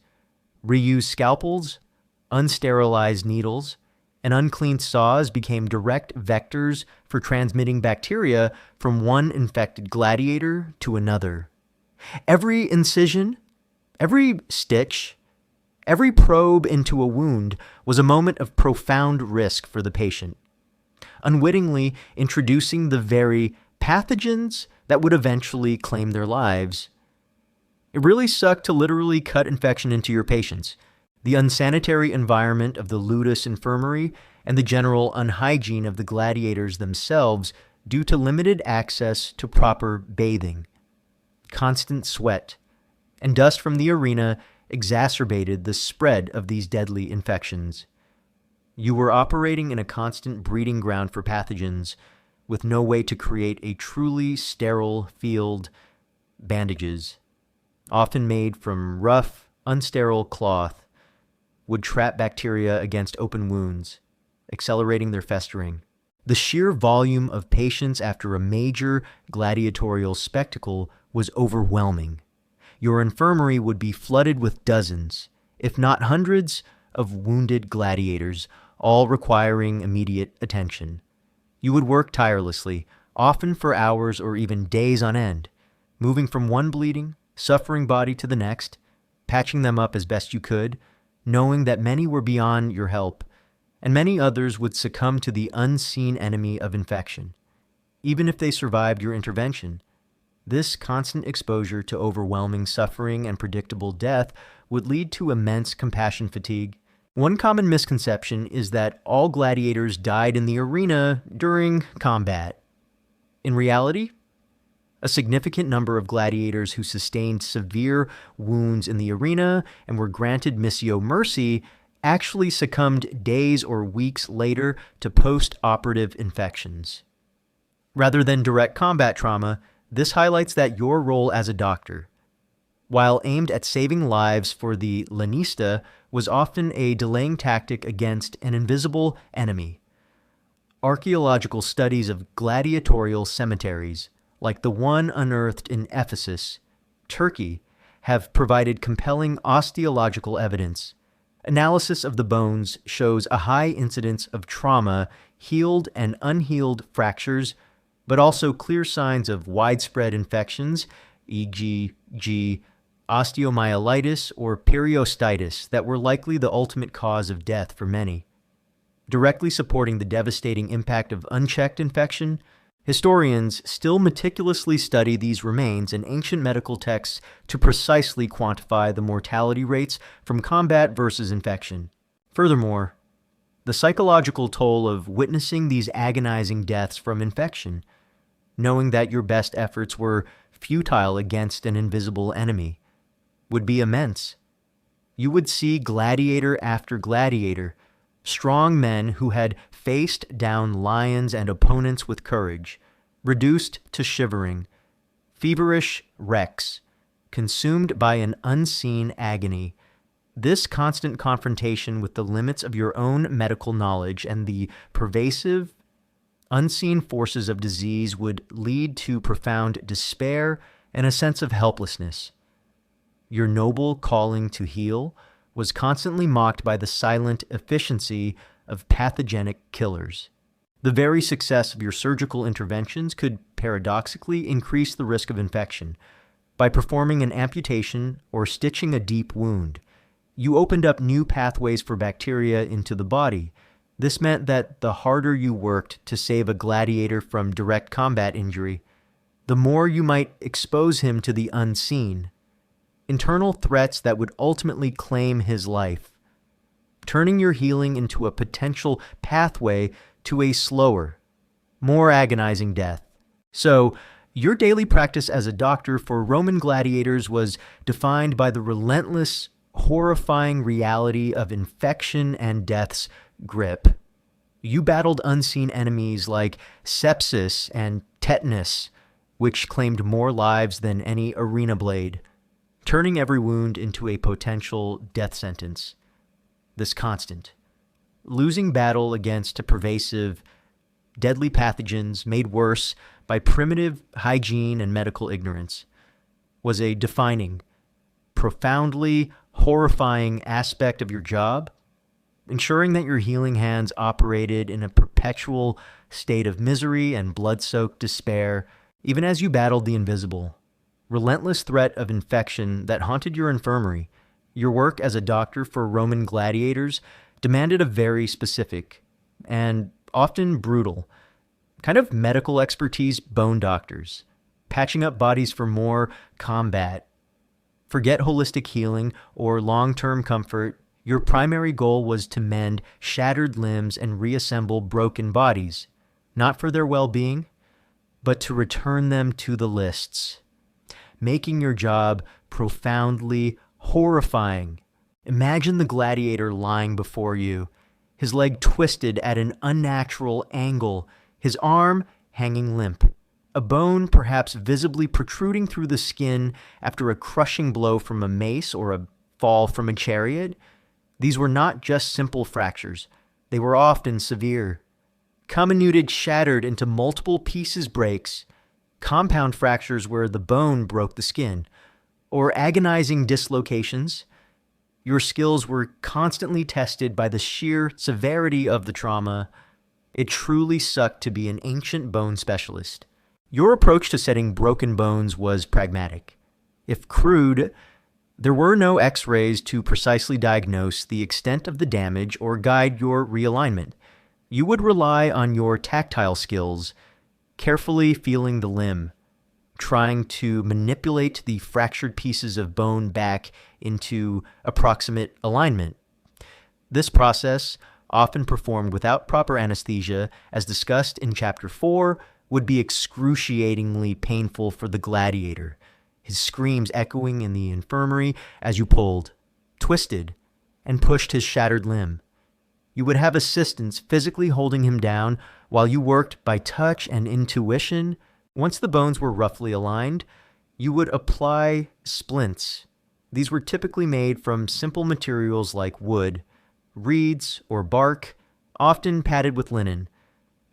Reused scalpels, unsterilized needles, and uncleaned saws became direct vectors for transmitting bacteria from one infected gladiator to another. Every incision, every stitch, every probe into a wound was a moment of profound risk for the patient, unwittingly introducing the very pathogens that would eventually claim their lives. It really sucked to literally cut infection into your patients. The unsanitary environment of the ludus infirmary and the general unhygiene of the gladiators themselves due to limited access to proper bathing. Constant sweat and dust from the arena exacerbated the spread of these deadly infections. You were operating in a constant breeding ground for pathogens, with no way to create a truly sterile field. Bandages, often made from rough, unsterile cloth, would trap bacteria against open wounds, accelerating their festering. The sheer volume of patients after a major gladiatorial spectacle was overwhelming. Your infirmary would be flooded with dozens, if not hundreds, of wounded gladiators, all requiring immediate attention. You would work tirelessly, often for hours or even days on end, moving from one bleeding, suffering body to the next, patching them up as best you could, knowing that many were beyond your help, and many others would succumb to the unseen enemy of infection. Even if they survived your intervention, this constant exposure to overwhelming suffering and predictable death would lead to immense compassion fatigue. One common misconception is that all gladiators died in the arena during combat. In reality, a significant number of gladiators who sustained severe wounds in the arena and were granted missio mercy actually succumbed days or weeks later to post-operative infections. Rather than direct combat trauma, this highlights that your role as a doctor, while aimed at saving lives for the lanista, was often a delaying tactic against an invisible enemy. Archaeological studies of gladiatorial cemeteries, like the one unearthed in Ephesus, Turkey, have provided compelling osteological evidence. Analysis of the bones shows a high incidence of trauma, healed and unhealed fractures, but also clear signs of widespread infections, e.g., osteomyelitis or periostitis, that were likely the ultimate cause of death for many. Directly supporting the devastating impact of unchecked infection, historians still meticulously study these remains in ancient medical texts to precisely quantify the mortality rates from combat versus infection. Furthermore, the psychological toll of witnessing these agonizing deaths from infection, knowing that your best efforts were futile against an invisible enemy, would be immense. You would see gladiator after gladiator, strong men who had faced down lions and opponents with courage, reduced to shivering, feverish wrecks, consumed by an unseen agony. This constant confrontation with the limits of your own medical knowledge and the pervasive, unseen forces of disease would lead to profound despair and a sense of helplessness. Your noble calling to heal was constantly mocked by the silent efficiency of pathogenic killers. The very success of your surgical interventions could paradoxically increase the risk of infection. By performing an amputation or stitching a deep wound, you opened up new pathways for bacteria into the body. This meant that the harder you worked to save a gladiator from direct combat injury, the more you might expose him to the unseen, internal threats that would ultimately claim his life, turning your healing into a potential pathway to a slower, more agonizing death. So, your daily practice as a doctor for Roman gladiators was defined by the relentless, horrifying reality of infection and death's grip. You battled unseen enemies like sepsis and tetanus, which claimed more lives than any arena blade, turning every wound into a potential death sentence. This constant, losing battle against pervasive, deadly pathogens made worse by primitive hygiene and medical ignorance was a defining, profoundly horrifying aspect of your job, ensuring that your healing hands operated in a perpetual state of misery and blood-soaked despair, even as you battled the invisible, relentless threat of infection that haunted your infirmary. Your work as a doctor for Roman gladiators demanded a very specific and often brutal kind of medical expertise bone doctors, patching up bodies for more combat. Forget holistic healing or long-term comfort. Your primary goal was to mend shattered limbs and reassemble broken bodies, not for their well-being, but to return them to the lists, making your job profoundly horrifying. Imagine the gladiator lying before you, his leg twisted at an unnatural angle, his arm hanging limp, a bone perhaps visibly protruding through the skin after a crushing blow from a mace or a fall from a chariot. These were not just simple fractures. They were often severe. Comminuted shattered into multiple pieces breaks, compound fractures where the bone broke the skin, or agonizing dislocations. Your skills were constantly tested by the sheer severity of the trauma. It truly sucked to be an ancient bone specialist. Your approach to setting broken bones was pragmatic. If crude, there were no X-rays to precisely diagnose the extent of the damage or guide your realignment. You would rely on your tactile skills, carefully feeling the limb, trying to manipulate the fractured pieces of bone back into approximate alignment. This process, often performed without proper anesthesia, as discussed in Chapter 4, would be excruciatingly painful for the gladiator, his screams echoing in the infirmary as you pulled, twisted, and pushed his shattered limb. You would have assistants physically holding him down while you worked by touch and intuition. Once the bones were roughly aligned, you would apply splints. These were typically made from simple materials like wood, reeds, or bark, often padded with linen.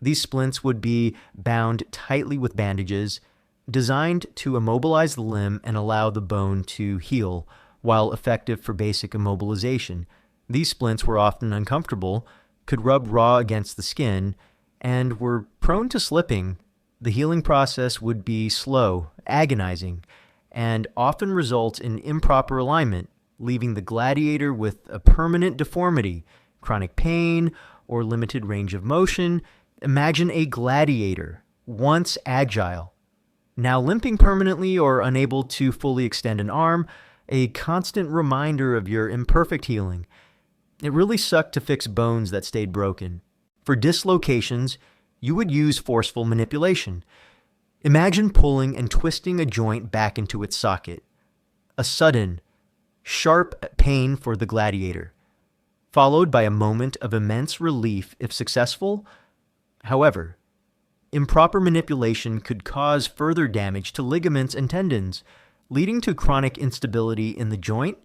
These splints would be bound tightly with bandages, designed to immobilize the limb and allow the bone to heal, while effective for basic immobilization. These splints were often uncomfortable, could rub raw against the skin, and were prone to slipping. The healing process would be slow, agonizing, and often result in improper alignment, leaving the gladiator with a permanent deformity, chronic pain, or limited range of motion. Imagine a gladiator, once agile, now limping permanently or unable to fully extend an arm, a constant reminder of your imperfect healing. It really sucked to fix bones that stayed broken. For dislocations, you would use forceful manipulation. Imagine pulling and twisting a joint back into its socket. A sudden, sharp pain for the gladiator, followed by a moment of immense relief if successful. However, improper manipulation could cause further damage to ligaments and tendons, leading to chronic instability in the joint.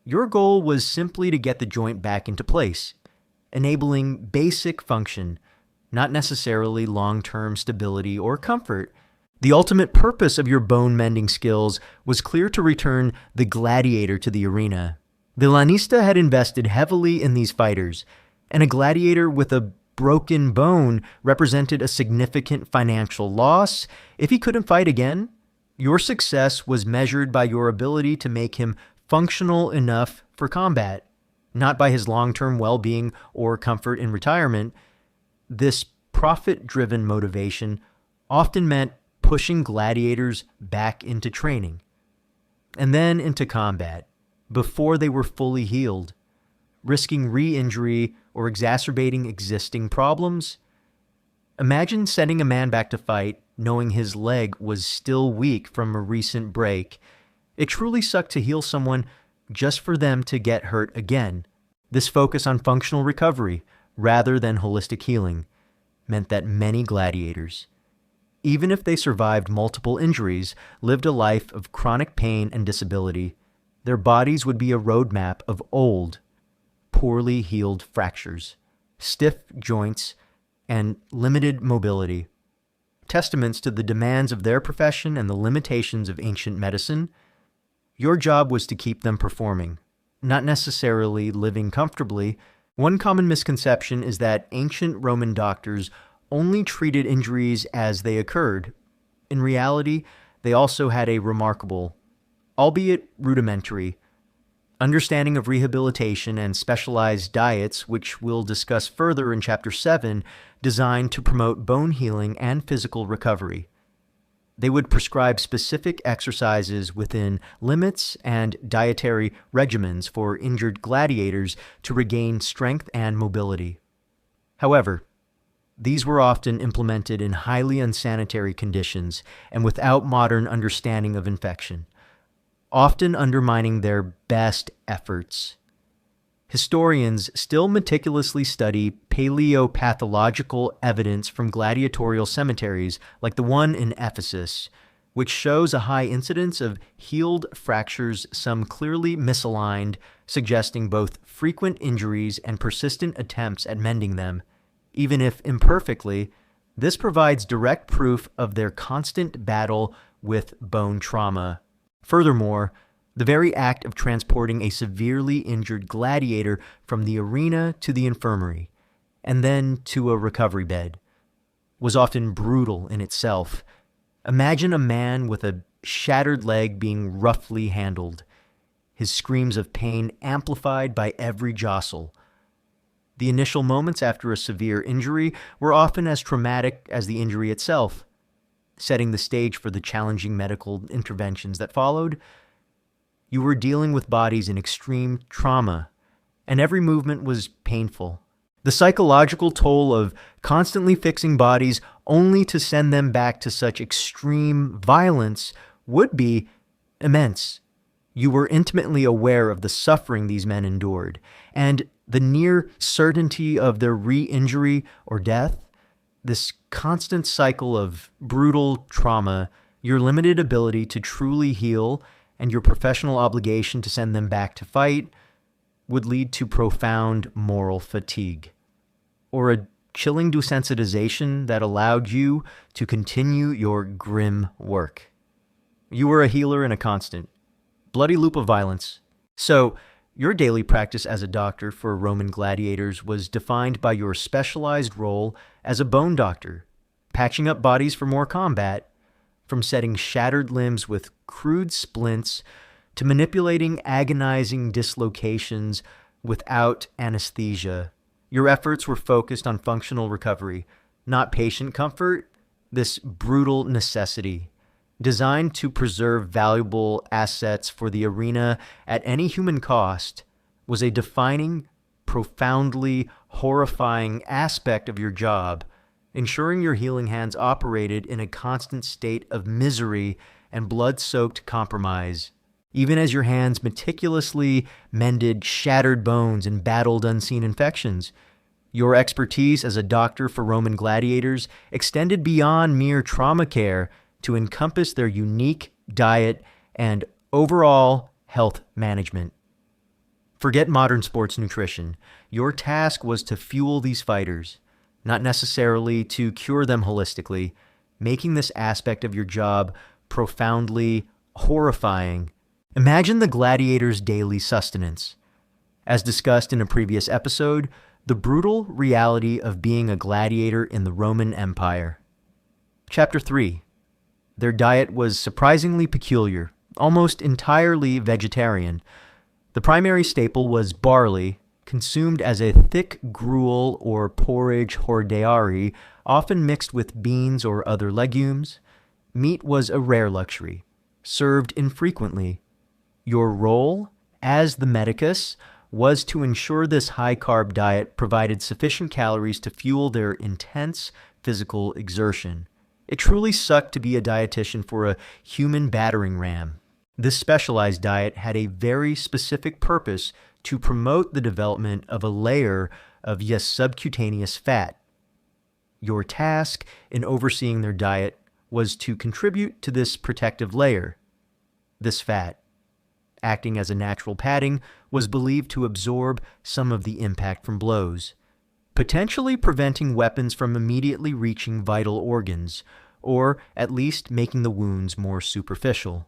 Your goal was simply to get the joint back into place, enabling basic function, not necessarily long-term stability or comfort. The ultimate purpose of your bone-mending skills was clear: to return the gladiator to the arena. The lanista had invested heavily in these fighters, and a gladiator with a broken bone represented a significant financial loss. If he couldn't fight again, your success was measured by your ability to make him functional enough for combat, not by his long-term well-being or comfort in retirement. This profit-driven motivation often meant pushing gladiators back into training, and then into combat, before they were fully healed, risking re-injury or exacerbating existing problems. Imagine sending a man back to fight knowing his leg was still weak from a recent break. It truly sucked to heal someone just for them to get hurt again. This focus on functional recovery rather than holistic healing meant that many gladiators, even if they survived multiple injuries, lived a life of chronic pain and disability. Their bodies would be a roadmap of old, poorly healed fractures. stiff joints, and limited mobility. Testaments to the demands of their profession and the limitations of ancient medicine. Your job was to keep them performing, not necessarily living comfortably. One common misconception is that ancient Roman doctors only treated injuries as they occurred. In reality, they also had a remarkable, albeit rudimentary, understanding of rehabilitation and specialized diets, which we'll discuss further in Chapter 7, designed to promote bone healing and physical recovery. They would prescribe specific exercises within limits and dietary regimens for injured gladiators to regain strength and mobility. However, these were often implemented in highly unsanitary conditions and without modern understanding of infection, often undermining their best efforts. Historians still meticulously study paleopathological evidence from gladiatorial cemeteries like the one in Ephesus, which shows a high incidence of healed fractures, some clearly misaligned, suggesting both frequent injuries and persistent attempts at mending them. Even if imperfectly, this provides direct proof of their constant battle with bone trauma. Furthermore, the very act of transporting a severely injured gladiator from the arena to the infirmary, and then to a recovery bed, was often brutal in itself. Imagine a man with a shattered leg being roughly handled, his screams of pain amplified by every jostle. The initial moments after a severe injury were often as traumatic as the injury itself, setting the stage for the challenging medical interventions that followed. You were dealing with bodies in extreme trauma, and every movement was painful. The psychological toll of constantly fixing bodies only to send them back to such extreme violence would be immense. You were intimately aware of the suffering these men endured, and the near certainty of their re-injury or death. This constant cycle of brutal trauma, your limited ability to truly heal, and your professional obligation to send them back to fight would lead to profound moral fatigue, or a chilling desensitization that allowed you to continue your grim work. You were a healer in a constant, bloody loop of violence. So, your daily practice as a doctor for Roman gladiators was defined by your specialized role as a bone doctor, patching up bodies for more combat, from setting shattered limbs with crude splints to manipulating agonizing dislocations without anesthesia. Your efforts were focused on functional recovery, not patient comfort. This brutal necessity, designed to preserve valuable assets for the arena at any human cost, was a defining, profoundly horrifying aspect of your job, ensuring your healing hands operated in a constant state of misery and blood-soaked compromise. Even as your hands meticulously mended shattered bones and battled unseen infections, your expertise as a doctor for Roman gladiators extended beyond mere trauma care to encompass their unique diet and overall health management. Forget modern sports nutrition. Your task was to fuel these fighters, not necessarily to cure them holistically, making this aspect of your job profoundly horrifying. Imagine the gladiators' daily sustenance. As discussed in a previous episode, the brutal reality of being a gladiator in the Roman Empire. Chapter 3. Their diet was surprisingly peculiar, almost entirely vegetarian. The primary staple was barley, consumed as a thick gruel or porridge hordeari, often mixed with beans or other legumes. Meat was a rare luxury, served infrequently. Your role, as the medicus, was to ensure this high-carb diet provided sufficient calories to fuel their intense physical exertion. It truly sucked to be a dietitian for a human battering ram. This specialized diet had a very specific purpose to promote the development of a layer of subcutaneous fat. Your task in overseeing their diet was to contribute to this protective layer. This fat, acting as a natural padding, was believed to absorb some of the impact from blows. potentially preventing weapons from immediately reaching vital organs, or at least making the wounds more superficial.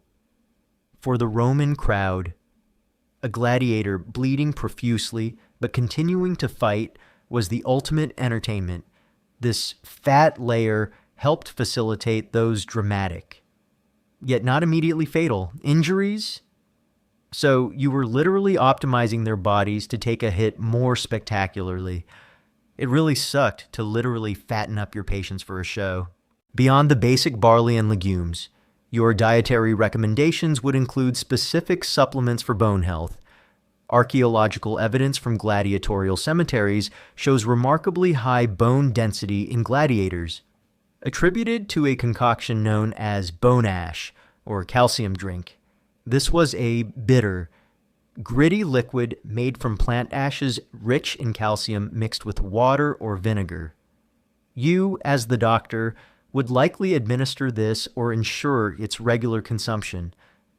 For the Roman crowd, a gladiator bleeding profusely but continuing to fight was the ultimate entertainment. This fat layer helped facilitate those dramatic, yet not immediately fatal, injuries. So you were literally optimizing their bodies to take a hit more spectacularly. It really sucked to literally fatten up your patients for a show. Beyond the basic barley and legumes, your dietary recommendations would include specific supplements for bone health. Archaeological evidence from gladiatorial cemeteries shows remarkably high bone density in gladiators, attributed to a concoction known as bone ash, or calcium drink. This was a bitter, gritty liquid made from plant ashes rich in calcium mixed with water or vinegar. You, as the doctor, would likely administer this or ensure its regular consumption,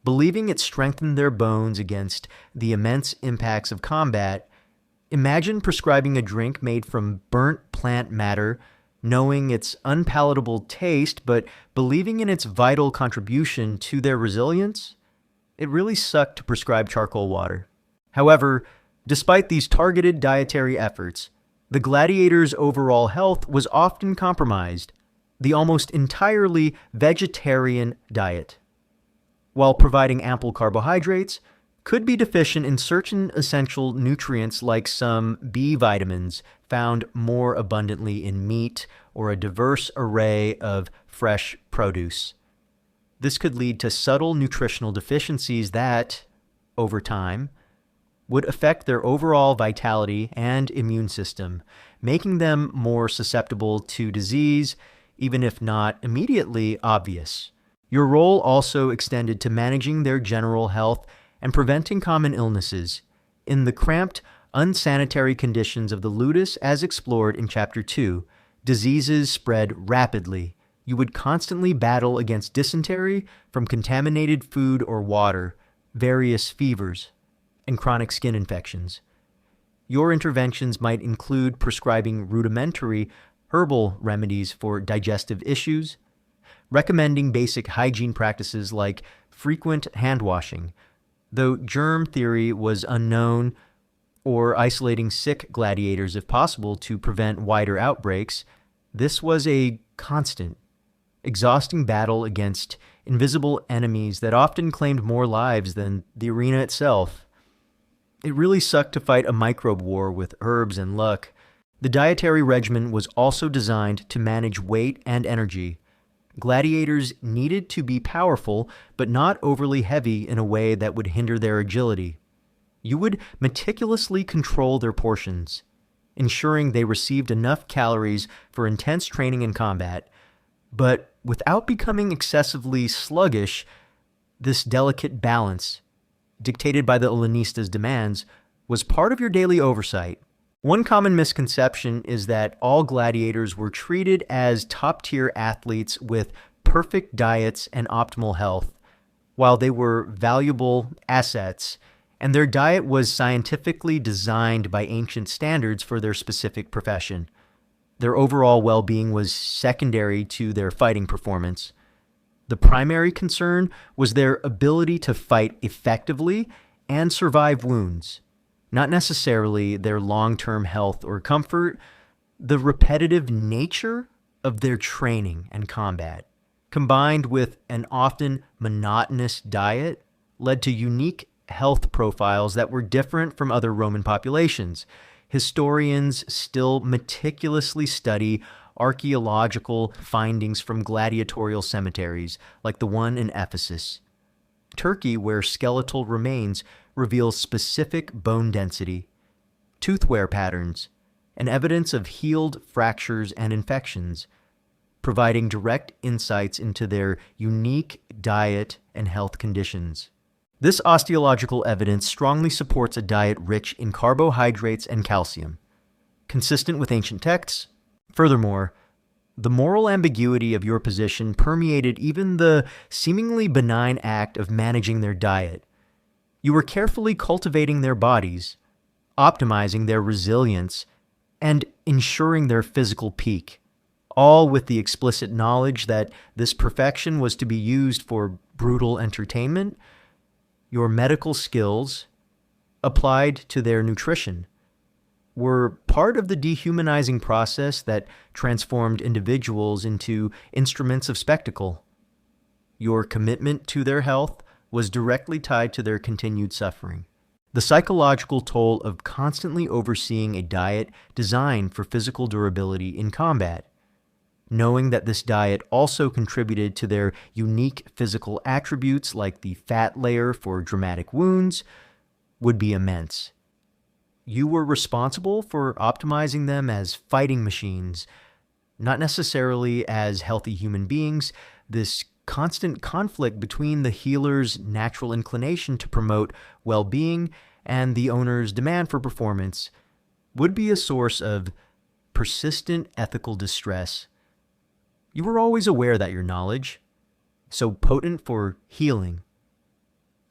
believing it strengthened their bones against the immense impacts of combat. Imagine prescribing a drink made from burnt plant matter, knowing its unpalatable taste, but believing in its vital contribution to their resilience. It really sucked to prescribe charcoal water. However, despite these targeted dietary efforts, the gladiators' overall health was often compromised. The almost entirely vegetarian diet, while providing ample carbohydrates, could be deficient in certain essential nutrients like some B vitamins found more abundantly in meat or a diverse array of fresh produce. This could lead to subtle nutritional deficiencies that, over time, would affect their overall vitality and immune system, making them more susceptible to disease, even if not immediately obvious. Your role also extended to managing their general health and preventing common illnesses. In the cramped, unsanitary conditions of the ludus as explored in Chapter 2, diseases spread rapidly. You would constantly battle against dysentery from contaminated food or water, various fevers, and chronic skin infections. Your interventions might include prescribing rudimentary herbal remedies for digestive issues, recommending basic hygiene practices like frequent hand washing, though germ theory was unknown, or isolating sick gladiators if possible to prevent wider outbreaks. This was a constant, exhausting battle against invisible enemies that often claimed more lives than the arena itself. It really sucked to fight a microbe war with herbs and luck. The dietary regimen was also designed to manage weight and energy. Gladiators needed to be powerful, but not overly heavy in a way that would hinder their agility. You would meticulously control their portions, ensuring they received enough calories for intense training and combat, but without becoming excessively sluggish. This delicate balance, dictated by the Hellenistas' demands, was part of your daily oversight. One common misconception is that all gladiators were treated as top-tier athletes with perfect diets and optimal health, while they were valuable assets, and their diet was scientifically designed by ancient standards for their specific profession. Their overall well-being was secondary to their fighting performance. The primary concern was their ability to fight effectively and survive wounds, not necessarily their long-term health or comfort. The repetitive nature of their training and combat, combined with an often monotonous diet, led to unique health profiles that were different from other Roman populations. Historians still meticulously study archaeological findings from gladiatorial cemeteries, like the one in Ephesus. Turkey, where skeletal remains reveal specific bone density, tooth wear patterns, and evidence of healed fractures and infections, providing direct insights into their unique diet and health conditions. This osteological evidence strongly supports a diet rich in carbohydrates and calcium, consistent with ancient texts. Furthermore, the moral ambiguity of your position permeated even the seemingly benign act of managing their diet. You were carefully cultivating their bodies, optimizing their resilience, and ensuring their physical peak, all with the explicit knowledge that this perfection was to be used for brutal entertainment. Your medical skills, applied to their nutrition, were part of the dehumanizing process that transformed individuals into instruments of spectacle. Your commitment to their health was directly tied to their continued suffering. The psychological toll of constantly overseeing a diet designed for physical durability in combat, knowing that this diet also contributed to their unique physical attributes like the fat layer for dramatic wounds, would be immense. You were responsible for optimizing them as fighting machines, not necessarily as healthy human beings. This constant conflict between the healer's natural inclination to promote well-being and the owner's demand for performance would be a source of persistent ethical distress. You were always aware that your knowledge, so potent for healing,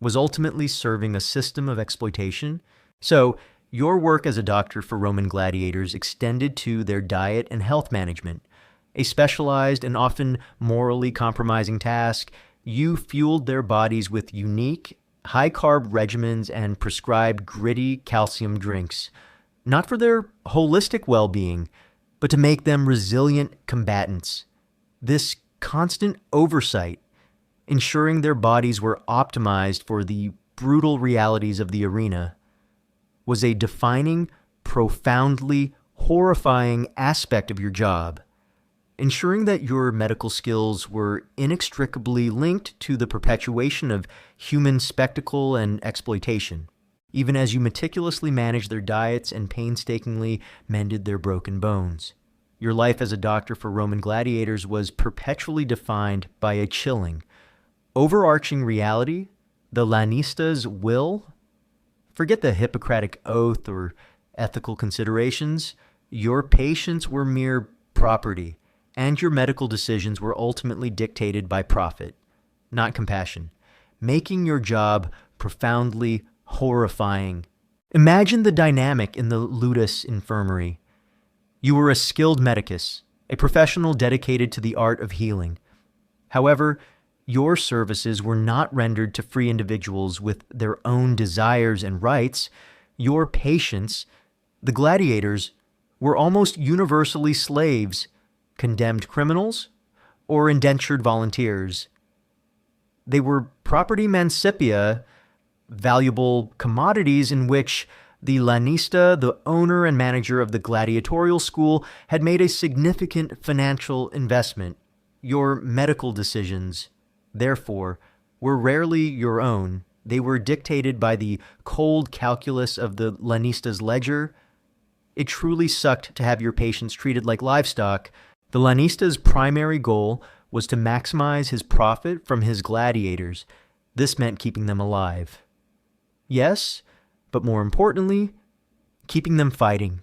was ultimately serving a system of exploitation. So your work as a doctor for Roman gladiators extended to their diet and health management, a specialized and often morally compromising task. You fueled their bodies with unique, high-carb regimens and prescribed gritty calcium drinks, not for their holistic well-being, but to make them resilient combatants. This constant oversight, ensuring their bodies were optimized for the brutal realities of the arena, was a defining, profoundly horrifying aspect of your job, ensuring that your medical skills were inextricably linked to the perpetuation of human spectacle and exploitation, even as you meticulously managed their diets and painstakingly mended their broken bones. Your life as a doctor for Roman gladiators was perpetually defined by a chilling, overarching reality, the Lannista's will. Forget the Hippocratic oath or ethical considerations. Your patients were mere property, and your medical decisions were ultimately dictated by profit, not compassion, making your job profoundly horrifying. Imagine the dynamic in the Ludus infirmary. You were a skilled medicus, a professional dedicated to the art of healing. However, your services were not rendered to free individuals with their own desires and rights. Your patients, the gladiators, were almost universally slaves, condemned criminals, or indentured volunteers. They were property mancipia, valuable commodities in which the Lannista, the owner and manager of the gladiatorial school, had made a significant financial investment. Your medical decisions, therefore, were rarely your own. They were dictated by the cold calculus of the Lannista's ledger. It truly sucked to have your patients treated like livestock. The Lannista's primary goal was to maximize his profit from his gladiators. This meant keeping them alive. Yes, but more importantly, keeping them fighting,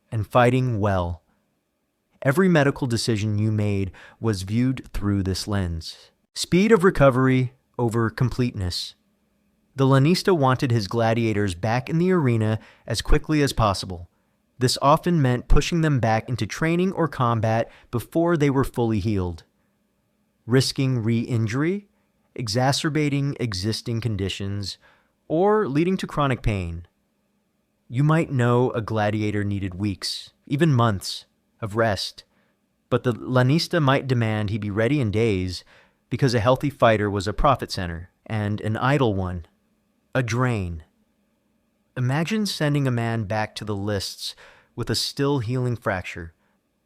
and fighting well. Every medical decision you made was viewed through this lens. Speed of recovery over completeness. The Lannista wanted his gladiators back in the arena as quickly as possible. This often meant pushing them back into training or combat before they were fully healed, risking re-injury, exacerbating existing conditions, or leading to chronic pain. You might know a gladiator needed weeks, even months, of rest, but the Lannista might demand he be ready in days because a healthy fighter was a profit center and an idle one a drain. Imagine sending a man back to the lists with a still healing fracture,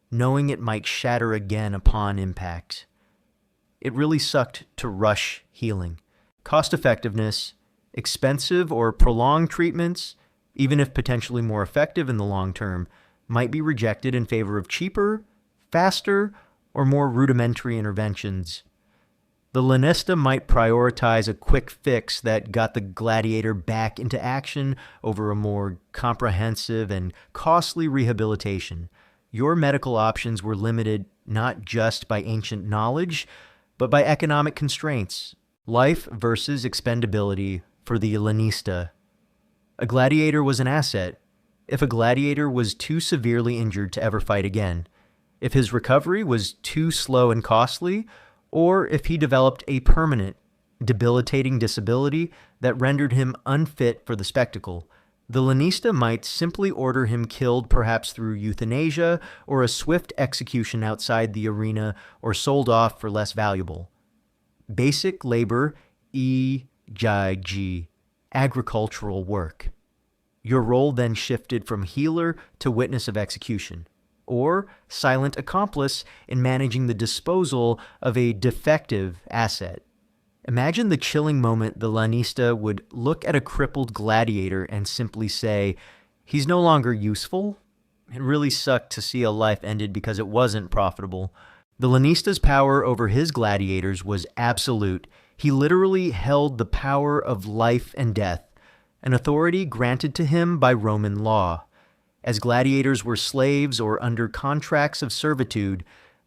knowing it might shatter again upon impact. It really sucked to rush healing. Cost effectiveness, expensive or prolonged treatments, even if potentially more effective in the long term, might be rejected in favor of cheaper, faster, or more rudimentary interventions. The Lannista might prioritize a quick fix that got the gladiator back into action over a more comprehensive and costly rehabilitation. Your medical options were limited not just by ancient knowledge, but by economic constraints. Life versus expendability for the Lannista. A gladiator was an asset, if a gladiator was too severely injured to ever fight again, if his recovery was too slow and costly, or if he developed a permanent, debilitating disability that rendered him unfit for the spectacle. The lanista might simply order him killed, perhaps through euthanasia or a swift execution outside the arena, or sold off for less valuable. Basic labor, EGG, agricultural work. Your role then shifted from healer to witness of execution, or silent accomplice in managing the disposal of a defective asset. Imagine the chilling moment the lanista would look at a crippled gladiator and simply say, "He's no longer useful." It really sucked to see a life ended because it wasn't profitable. The lanista's power over his gladiators was absolute. He literally held the power of life and death, an authority granted to him by Roman law. As gladiators were slaves or under contracts of servitude,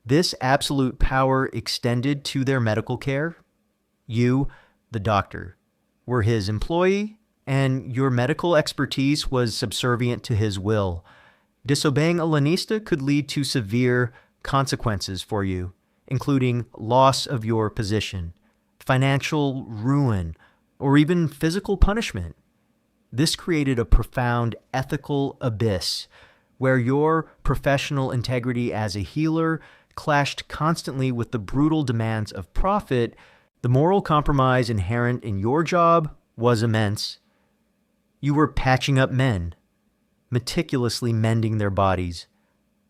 this absolute power extended to their medical care. You, the doctor, were his employee, and your medical expertise was subservient to his will. Disobeying a lanista could lead to severe consequences for you, including loss of your position, financial ruin, or even physical punishment. This created a profound ethical abyss where your professional integrity as a healer clashed constantly with the brutal demands of profit. The moral compromise inherent in your job was immense. You were patching up men, meticulously mending their bodies,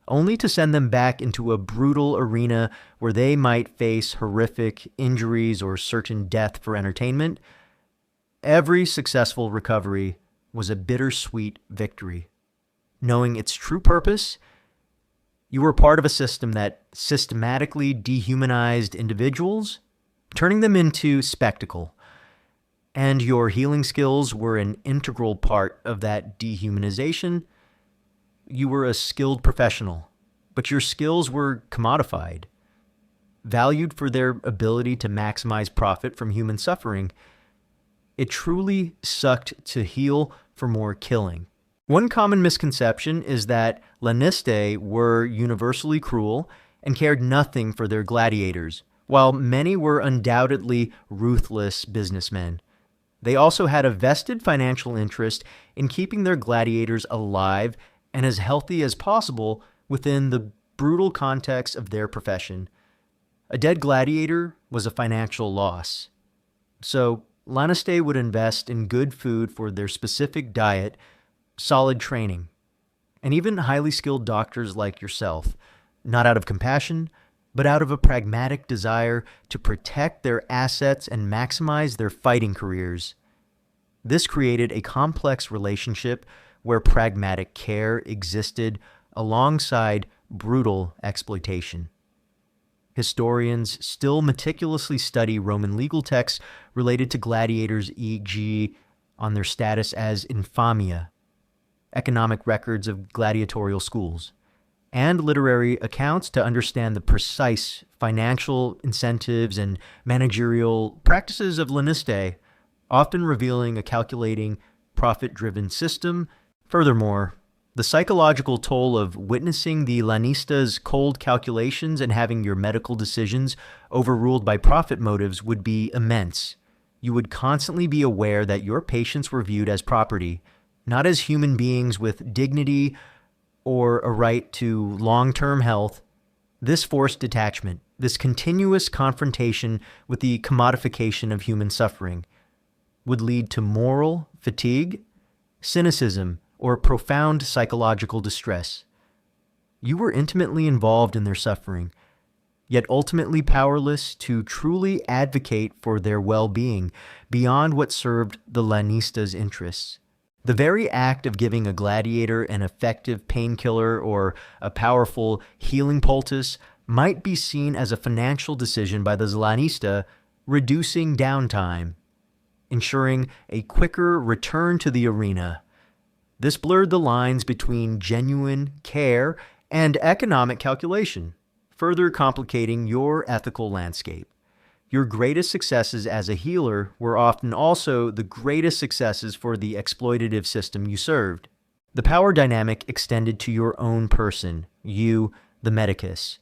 only to send them back into a brutal arena where they might face horrific injuries or certain death for entertainment. Every successful recovery was a bittersweet victory. Knowing its true purpose, you were part of a system that systematically dehumanized individuals, turning them into spectacle. And your healing skills were an integral part of that dehumanization. You were a skilled professional, but your skills were commodified, valued for their ability to maximize profit from human suffering. It truly sucked to heal for more killing. One common misconception is that lanistae were universally cruel and cared nothing for their gladiators. While many were undoubtedly ruthless businessmen, they also had a vested financial interest in keeping their gladiators alive and as healthy as possible within the brutal context of their profession. A dead gladiator was a financial loss. So, lanistae would invest in good food for their specific diet, solid training, and even highly skilled doctors like yourself, not out of compassion, but out of a pragmatic desire to protect their assets and maximize their fighting careers. This created a complex relationship where pragmatic care existed alongside brutal exploitation. Historians still meticulously study Roman legal texts related to gladiators, e.g., on their status as infamia, economic records of gladiatorial schools, and literary accounts to understand the precise financial incentives and managerial practices of lanistae, often revealing a calculating, profit-driven system. Furthermore, the psychological toll of witnessing the lanista's cold calculations and having your medical decisions overruled by profit motives would be immense. You would constantly be aware that your patients were viewed as property, not as human beings with dignity or a right to long-term health. This forced detachment, this continuous confrontation with the commodification of human suffering, would lead to moral fatigue, cynicism, or profound psychological distress. You were intimately involved in their suffering, yet ultimately powerless to truly advocate for their well-being beyond what served the lanista's interests. The very act of giving a gladiator an effective painkiller or a powerful healing poultice might be seen as a financial decision by the lanista, reducing downtime, ensuring a quicker return to the arena. This blurred the lines between genuine care and economic calculation, further complicating your ethical landscape. Your greatest successes as a healer were often also the greatest successes for the exploitative system you served. The power dynamic extended to your own person, you, the medicus.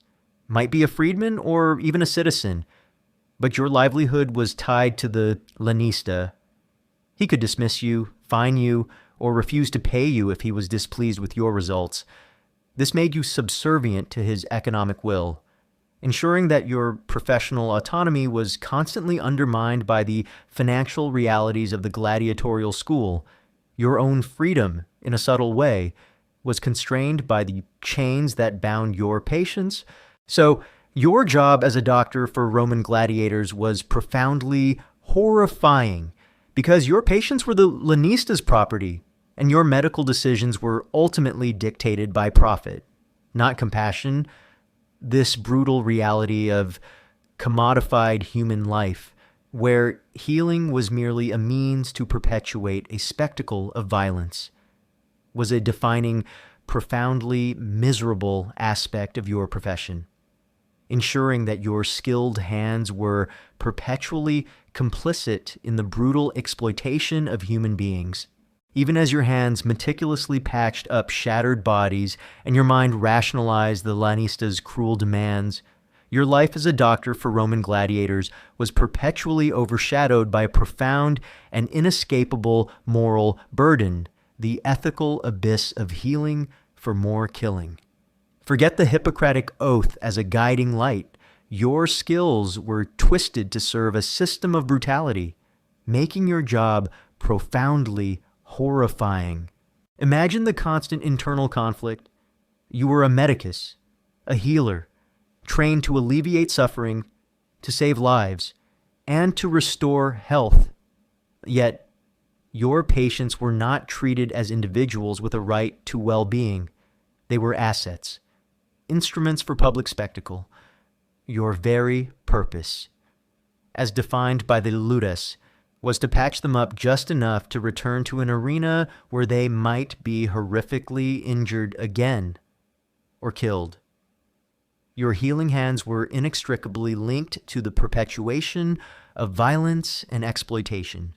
Might be a freedman or even a citizen, but your livelihood was tied to the lanista. He could dismiss you, fine you, or refuse to pay you if he was displeased with your results. This made you subservient to his economic will, ensuring that your professional autonomy was constantly undermined by the financial realities of the gladiatorial school. Your own freedom, in a subtle way, was constrained by the chains that bound your patients. So, your job as a doctor for Roman gladiators was profoundly horrifying because your patients were the lanista's property, and your medical decisions were ultimately dictated by profit, not compassion. This brutal reality of commodified human life, where healing was merely a means to perpetuate a spectacle of violence, was a defining, profoundly miserable aspect of your profession, ensuring that your skilled hands were perpetually complicit in the brutal exploitation of human beings. Even as your hands meticulously patched up shattered bodies and your mind rationalized the lanista's cruel demands, your life as a doctor for Roman gladiators was perpetually overshadowed by a profound and inescapable moral burden, the ethical abyss of healing for more killing. Forget the Hippocratic oath as a guiding light. Your skills were twisted to serve a system of brutality, making your job profoundly horrifying. Imagine the constant internal conflict. You were a medicus, a healer, trained to alleviate suffering, to save lives, and to restore health. Yet, your patients were not treated as individuals with a right to well-being. They were assets, instruments for public spectacle. Your very purpose, as defined by the ludus, was to patch them up just enough to return to an arena where they might be horrifically injured again or killed. Your healing hands were inextricably linked to the perpetuation of violence and exploitation.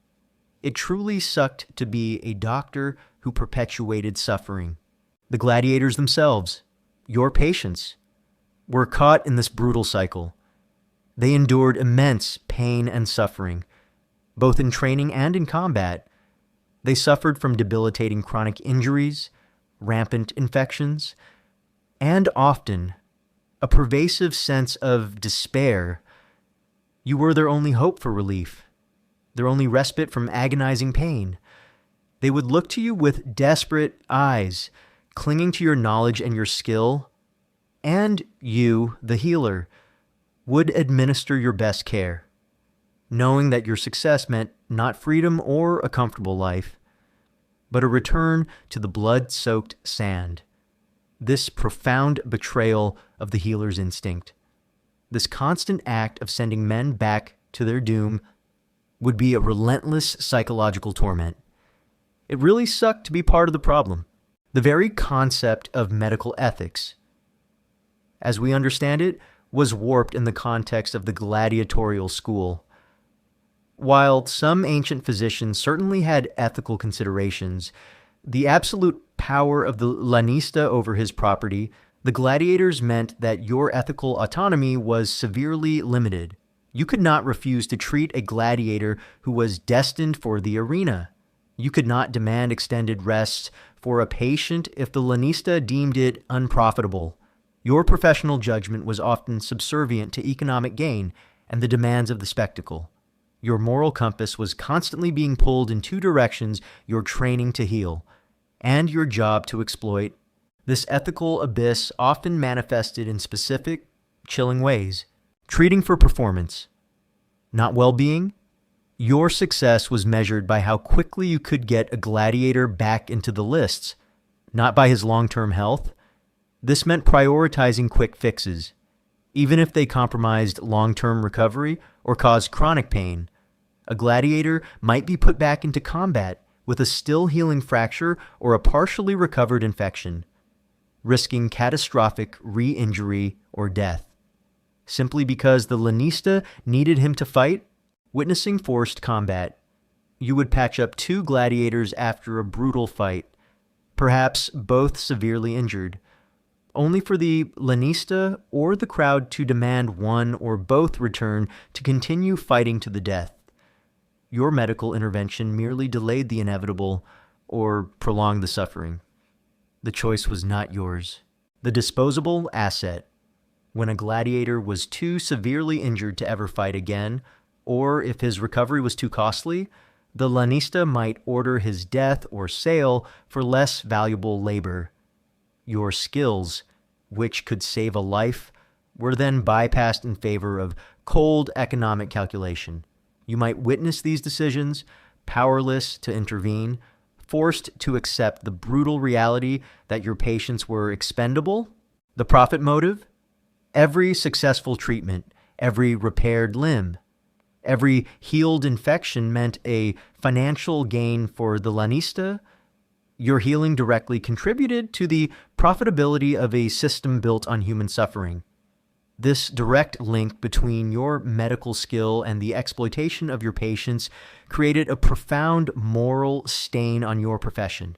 It truly sucked to be a doctor who perpetuated suffering. The gladiators themselves, your patients, were caught in this brutal cycle. They endured immense pain and suffering, both in training and in combat. They suffered from debilitating chronic injuries, rampant infections, and often a pervasive sense of despair. You were their only hope for relief, their only respite from agonizing pain. They would look to you with desperate eyes, clinging to your knowledge and your skill, and you, the healer, would administer your best care, knowing that your success meant not freedom or a comfortable life, but a return to the blood-soaked sand. This profound betrayal of the healer's instinct, this constant act of sending men back to their doom, would be a relentless psychological torment. It really sucked to be part of the problem. The very concept of medical ethics, as we understand it, was warped in the context of the gladiatorial school. While some ancient physicians certainly had ethical considerations, the absolute power of the lanista over his property, the gladiators, meant that your ethical autonomy was severely limited. You could not refuse to treat a gladiator who was destined for the arena. You could not demand extended rests for a patient if the lanista deemed it unprofitable. Your professional judgment was often subservient to economic gain and the demands of the spectacle. Your moral compass was constantly being pulled in two directions: your training to heal and your job to exploit. This ethical abyss often manifested in specific, chilling ways. Treating for performance, not well-being. Your success was measured by how quickly you could get a gladiator back into the lists, not by his long-term health. This meant prioritizing quick fixes, even if they compromised long-term recovery or caused chronic pain. A gladiator might be put back into combat with a still healing fracture or a partially recovered infection, risking catastrophic re-injury or death, simply because the lanista needed him to fight. Witnessing forced combat. You would patch up two gladiators after a brutal fight, perhaps both severely injured, only for the lanista or the crowd to demand one or both return to continue fighting to the death. Your medical intervention merely delayed the inevitable or prolonged the suffering. The choice was not yours. The disposable asset, when a gladiator was too severely injured to ever fight again, or if his recovery was too costly, the lanista might order his death or sale for less valuable labor. Your skills, which could save a life, were then bypassed in favor of cold economic calculation. You might witness these decisions, powerless to intervene, forced to accept the brutal reality that your patients were expendable. The profit motive? Every successful treatment, every repaired limb, every healed infection meant a financial gain for the lanista. Your healing directly contributed to the profitability of a system built on human suffering. This direct link between your medical skill and the exploitation of your patients created a profound moral stain on your profession,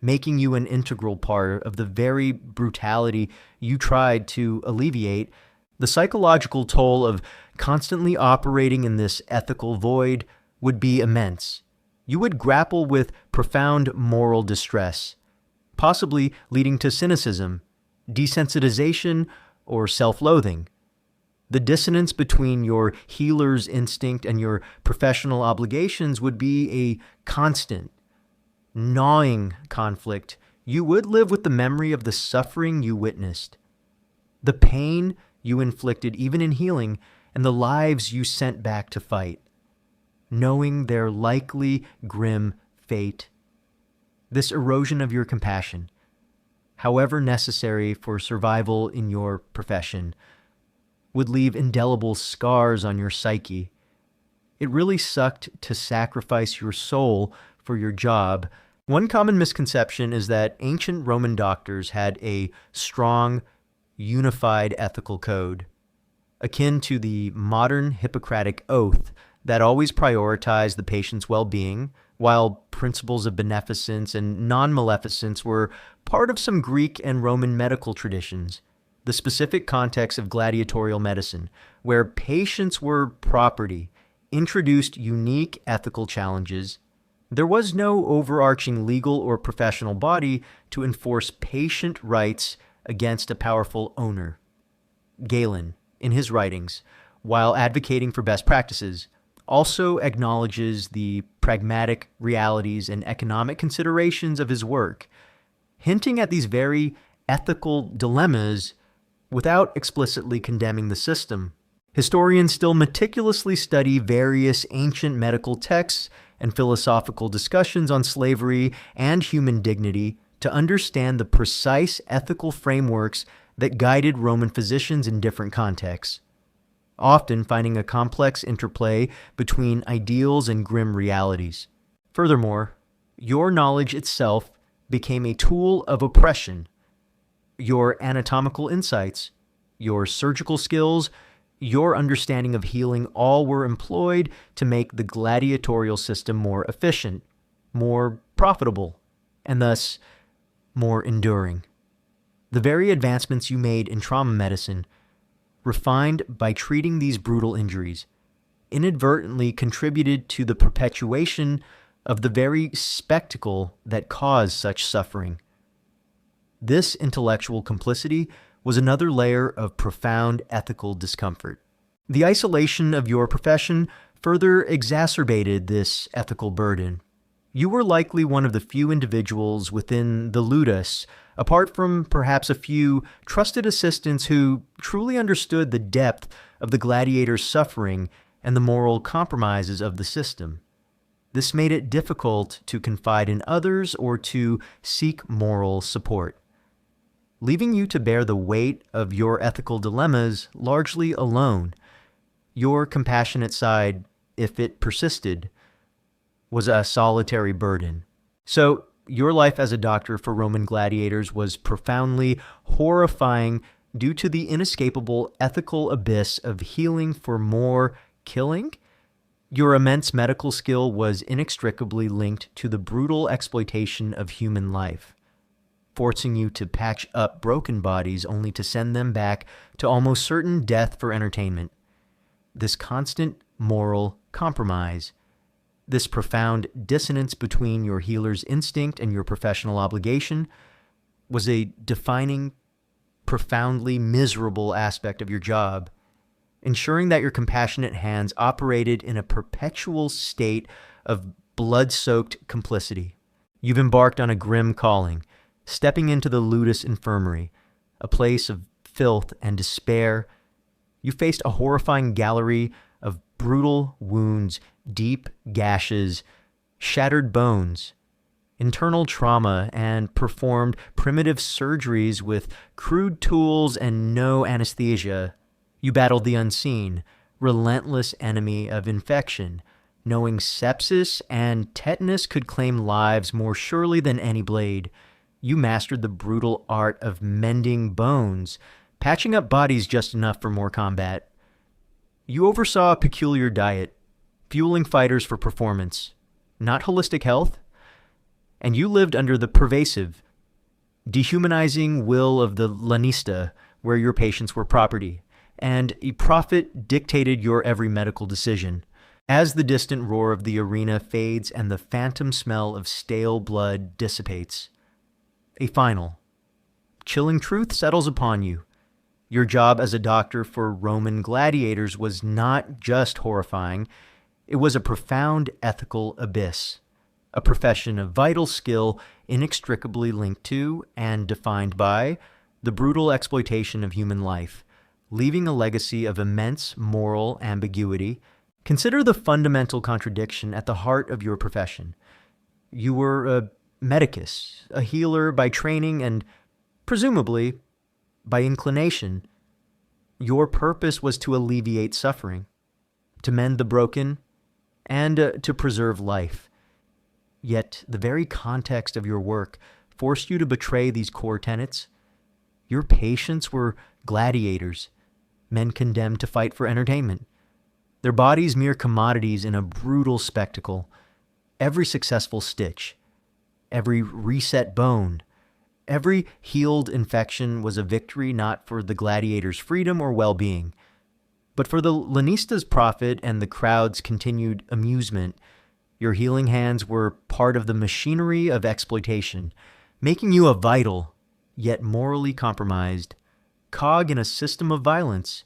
making you an integral part of the very brutality you tried to alleviate. The psychological toll of constantly operating in this ethical void would be immense. You would grapple with profound moral distress, possibly leading to cynicism, desensitization, or self-loathing. The dissonance between your healer's instinct and your professional obligations would be a constant, gnawing conflict. You would live with the memory of the suffering you witnessed, the pain you inflicted even in healing, and the lives you sent back to fight, knowing their likely grim fate. This erosion of your compassion, however necessary for survival in your profession, would leave indelible scars on your psyche. It really sucked to sacrifice your soul for your job. One common misconception is that ancient Roman doctors had a strong, unified ethical code, akin to the modern Hippocratic oath that always prioritized the patient's well-being, while principles of beneficence and non-maleficence were part of some Greek and Roman medical traditions. The specific context of gladiatorial medicine, where patients were property, introduced unique ethical challenges. There was no overarching legal or professional body to enforce patient rights against a powerful owner. Galen, in his writings, while advocating for best practices, also acknowledges the pragmatic realities and economic considerations of his work, hinting at these very ethical dilemmas without explicitly condemning the system. Historians still meticulously study various ancient medical texts and philosophical discussions on slavery and human dignity to understand the precise ethical frameworks that guided Roman physicians in different contexts, often finding a complex interplay between ideals and grim realities. Furthermore, your knowledge itself became a tool of oppression. Your anatomical insights, your surgical skills, your understanding of healing all were employed to make the gladiatorial system more efficient, more profitable, and thus more enduring. The very advancements you made in trauma medicine, refined by treating these brutal injuries, inadvertently contributed to the perpetuation of the very spectacle that caused such suffering. This intellectual complicity was another layer of profound ethical discomfort. The isolation of your profession further exacerbated this ethical burden. You were likely one of the few individuals within the ludus, apart from perhaps a few trusted assistants, who truly understood the depth of the gladiators' suffering and the moral compromises of the system. This made it difficult to confide in others or to seek moral support, leaving you to bear the weight of your ethical dilemmas largely alone. Your compassionate side, if it persisted, was a solitary burden. So, your life as a doctor for Roman gladiators was profoundly horrifying due to the inescapable ethical abyss of healing for more killing. Your immense medical skill was inextricably linked to the brutal exploitation of human life. forcing you to patch up broken bodies only to send them back to almost certain death for entertainment. This constant moral compromise, this profound dissonance between your healer's instinct and your professional obligation, was a defining, profoundly miserable aspect of your job, ensuring that your compassionate hands operated in a perpetual state of blood-soaked complicity. You've embarked on a grim calling, stepping into the ludus infirmary, a place of filth and despair. You faced a horrifying gallery of brutal wounds, deep gashes, shattered bones, internal trauma, and performed primitive surgeries with crude tools and no anesthesia. You battled the unseen, relentless enemy of infection, knowing sepsis and tetanus could claim lives more surely than any blade. You mastered the brutal art of mending bones, patching up bodies just enough for more combat. You oversaw a peculiar diet, fueling fighters for performance, not holistic health, and you lived under the pervasive, dehumanizing will of the lanista, where your patients were property, and a prophet dictated your every medical decision. As the distant roar of the arena fades and the phantom smell of stale blood dissipates, a final, chilling truth settles upon you. Your job as a doctor for Roman gladiators was not just horrifying, it was a profound ethical abyss, a profession of vital skill inextricably linked to and defined by the brutal exploitation of human life, leaving a legacy of immense moral ambiguity. Consider the fundamental contradiction at the heart of your profession. You were a medicus, a healer by training and, presumably, by inclination. Your purpose was to alleviate suffering, to mend the broken, and to preserve life. Yet the very context of your work forced you to betray these core tenets. Your patients were gladiators, men condemned to fight for entertainment. Their bodies mere commodities in a brutal spectacle. Every successful stitch, every reset bone, every healed infection was a victory not for the gladiator's freedom or well-being, but for the lanista's profit and the crowd's continued amusement. Your healing hands were part of the machinery of exploitation, making you a vital, yet morally compromised, cog in a system of violence.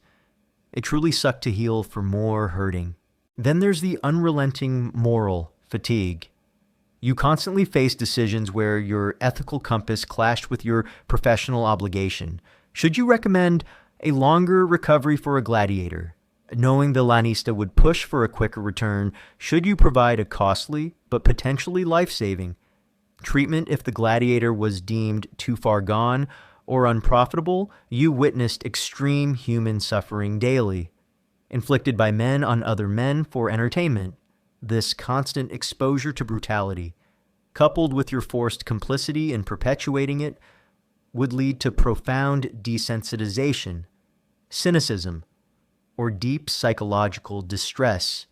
It truly sucked to heal for more hurting. Then there's the unrelenting moral fatigue. You constantly face decisions where your ethical compass clashed with your professional obligation. Should you recommend a longer recovery for a gladiator, knowing the lanista would push for a quicker return? Should you provide a costly but potentially life-saving treatment if the gladiator was deemed too far gone or unprofitable? You witnessed extreme human suffering daily, inflicted by men on other men for entertainment. This constant exposure to brutality, coupled with your forced complicity in perpetuating it, would lead to profound desensitization, cynicism, or deep psychological distress.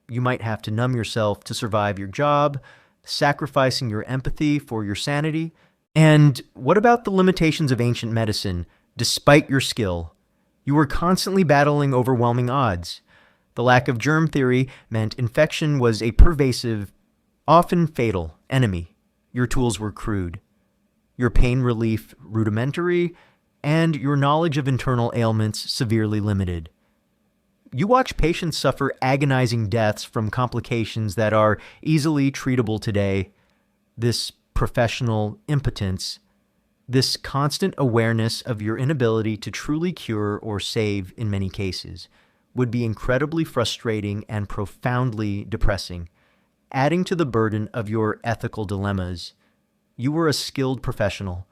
You might have to numb yourself to survive your job, sacrificing your empathy for your sanity. And what about the limitations of ancient medicine? Despite your skill, you were constantly battling overwhelming odds. The lack of germ theory meant infection was a pervasive, often fatal, enemy. Your tools were crude, your pain relief rudimentary, and your knowledge of internal ailments severely limited. You watch patients suffer agonizing deaths from complications that are easily treatable today. This professional impotence, this constant awareness of your inability to truly cure or save in many cases, would be incredibly frustrating and profoundly depressing, adding to the burden of your ethical dilemmas. You were a skilled professional,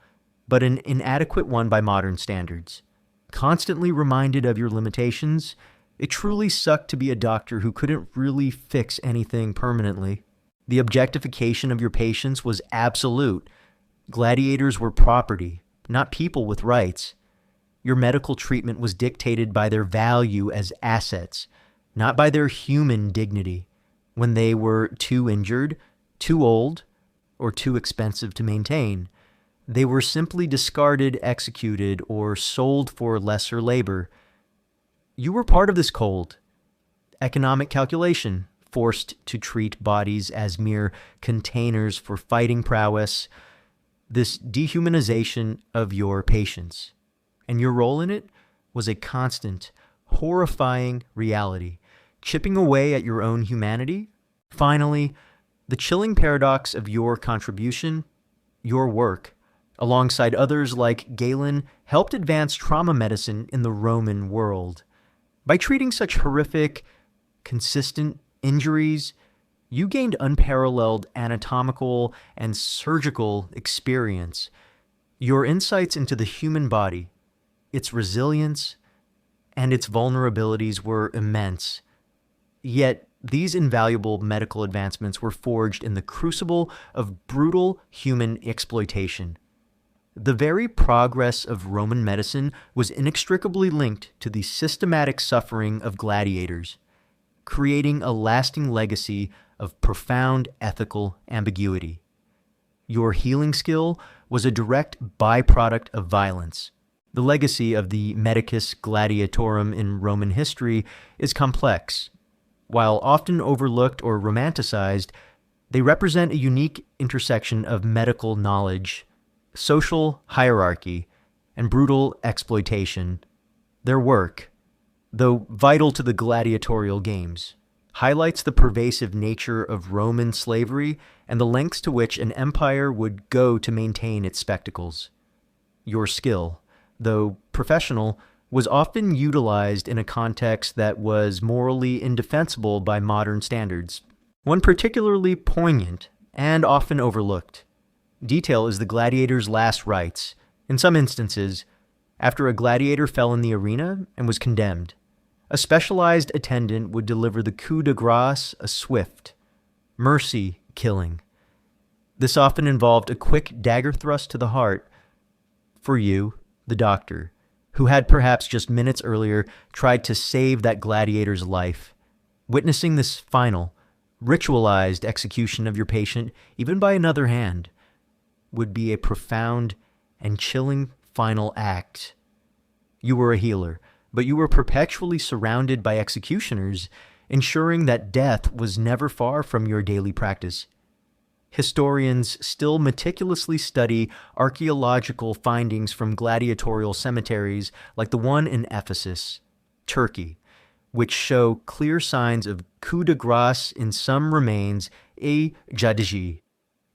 but an inadequate one by modern standards. Constantly reminded of your limitations, it truly sucked to be a doctor who couldn't really fix anything permanently. The objectification of your patients was absolute. Gladiators were property, not people with rights. Your medical treatment was dictated by their value as assets, not by their human dignity. When they were too injured, too old, or too expensive to maintain, They were simply discarded, executed, or sold for lesser labor. You were part of this cold. Economic calculation, forced to treat bodies as mere containers for fighting prowess, this dehumanization of your patients. And your role in it was a constant, horrifying reality, chipping away at your own humanity. Finally, the chilling paradox of your contribution, your work, alongside others like Galen, helped advance trauma medicine in the Roman world. By treating such horrific, consistent injuries, you gained unparalleled anatomical and surgical experience. Your insights into the human body, its resilience, and its vulnerabilities were immense. Yet, these invaluable medical advancements were forged in the crucible of brutal human exploitation. The very progress of Roman medicine was inextricably linked to the systematic suffering of gladiators, creating a lasting legacy of profound ethical ambiguity. Your healing skill was a direct byproduct of violence. The legacy of the medicus gladiatorum in Roman history is complex. While often overlooked or romanticized, they represent a unique intersection of medical knowledge, social hierarchy, and brutal exploitation. Their work, though vital to the gladiatorial games, highlights the pervasive nature of Roman slavery and the lengths to which an empire would go to maintain its spectacles. Your skill, though professional, was often utilized in a context that was morally indefensible by modern standards. One particularly poignant and often overlooked detail is the gladiator's last rites. In some instances, after a gladiator fell in the arena and was condemned, a specialized attendant would deliver the coup de grace, a swift, mercy killing. This often involved a quick dagger thrust to the heart. For you, the doctor, who had perhaps just minutes earlier tried to save that gladiator's life, witnessing this final, ritualized execution of your patient, even by another hand, would be a profound and chilling final act. You were a healer, but you were perpetually surrounded by executioners, ensuring that death was never far from your daily practice. Historians still meticulously study archaeological findings from gladiatorial cemeteries like the one in Ephesus, Turkey, which show clear signs of coup de grace in some remains, agonizing,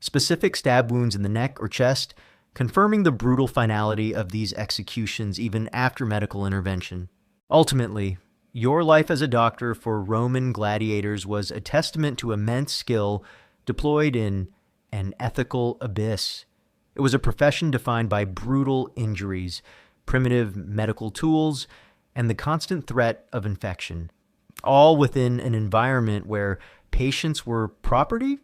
specific stab wounds in the neck or chest, confirming the brutal finality of these executions even after medical intervention. Ultimately, your life as a doctor for Roman gladiators was a testament to immense skill deployed in an ethical abyss. It was a profession defined by brutal injuries, primitive medical tools, and the constant threat of infection, all within an environment where patients were property.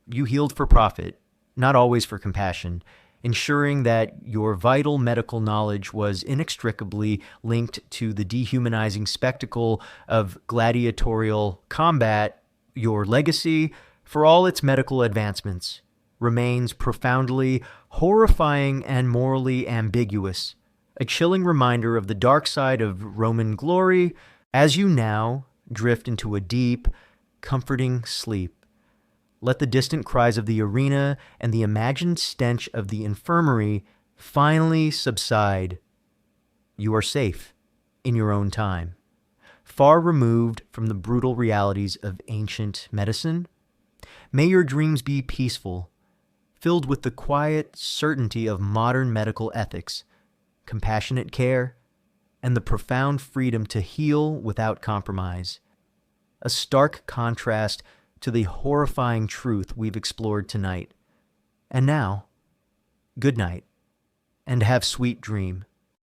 You healed for profit, not always for compassion, ensuring that your vital medical knowledge was inextricably linked to the dehumanizing spectacle of gladiatorial combat. Your legacy, for all its medical advancements, remains profoundly horrifying and morally ambiguous, a chilling reminder of the dark side of Roman glory as you now drift into a deep, comforting sleep. Let the distant cries of the arena and the imagined stench of the infirmary finally subside. You are safe in your own time, far removed from the brutal realities of ancient medicine. May your dreams be peaceful, filled with the quiet certainty of modern medical ethics, compassionate care, and the profound freedom to heal without compromise. A stark contrast to the horrifying truth we've explored tonight. And now, good night, and have sweet dream.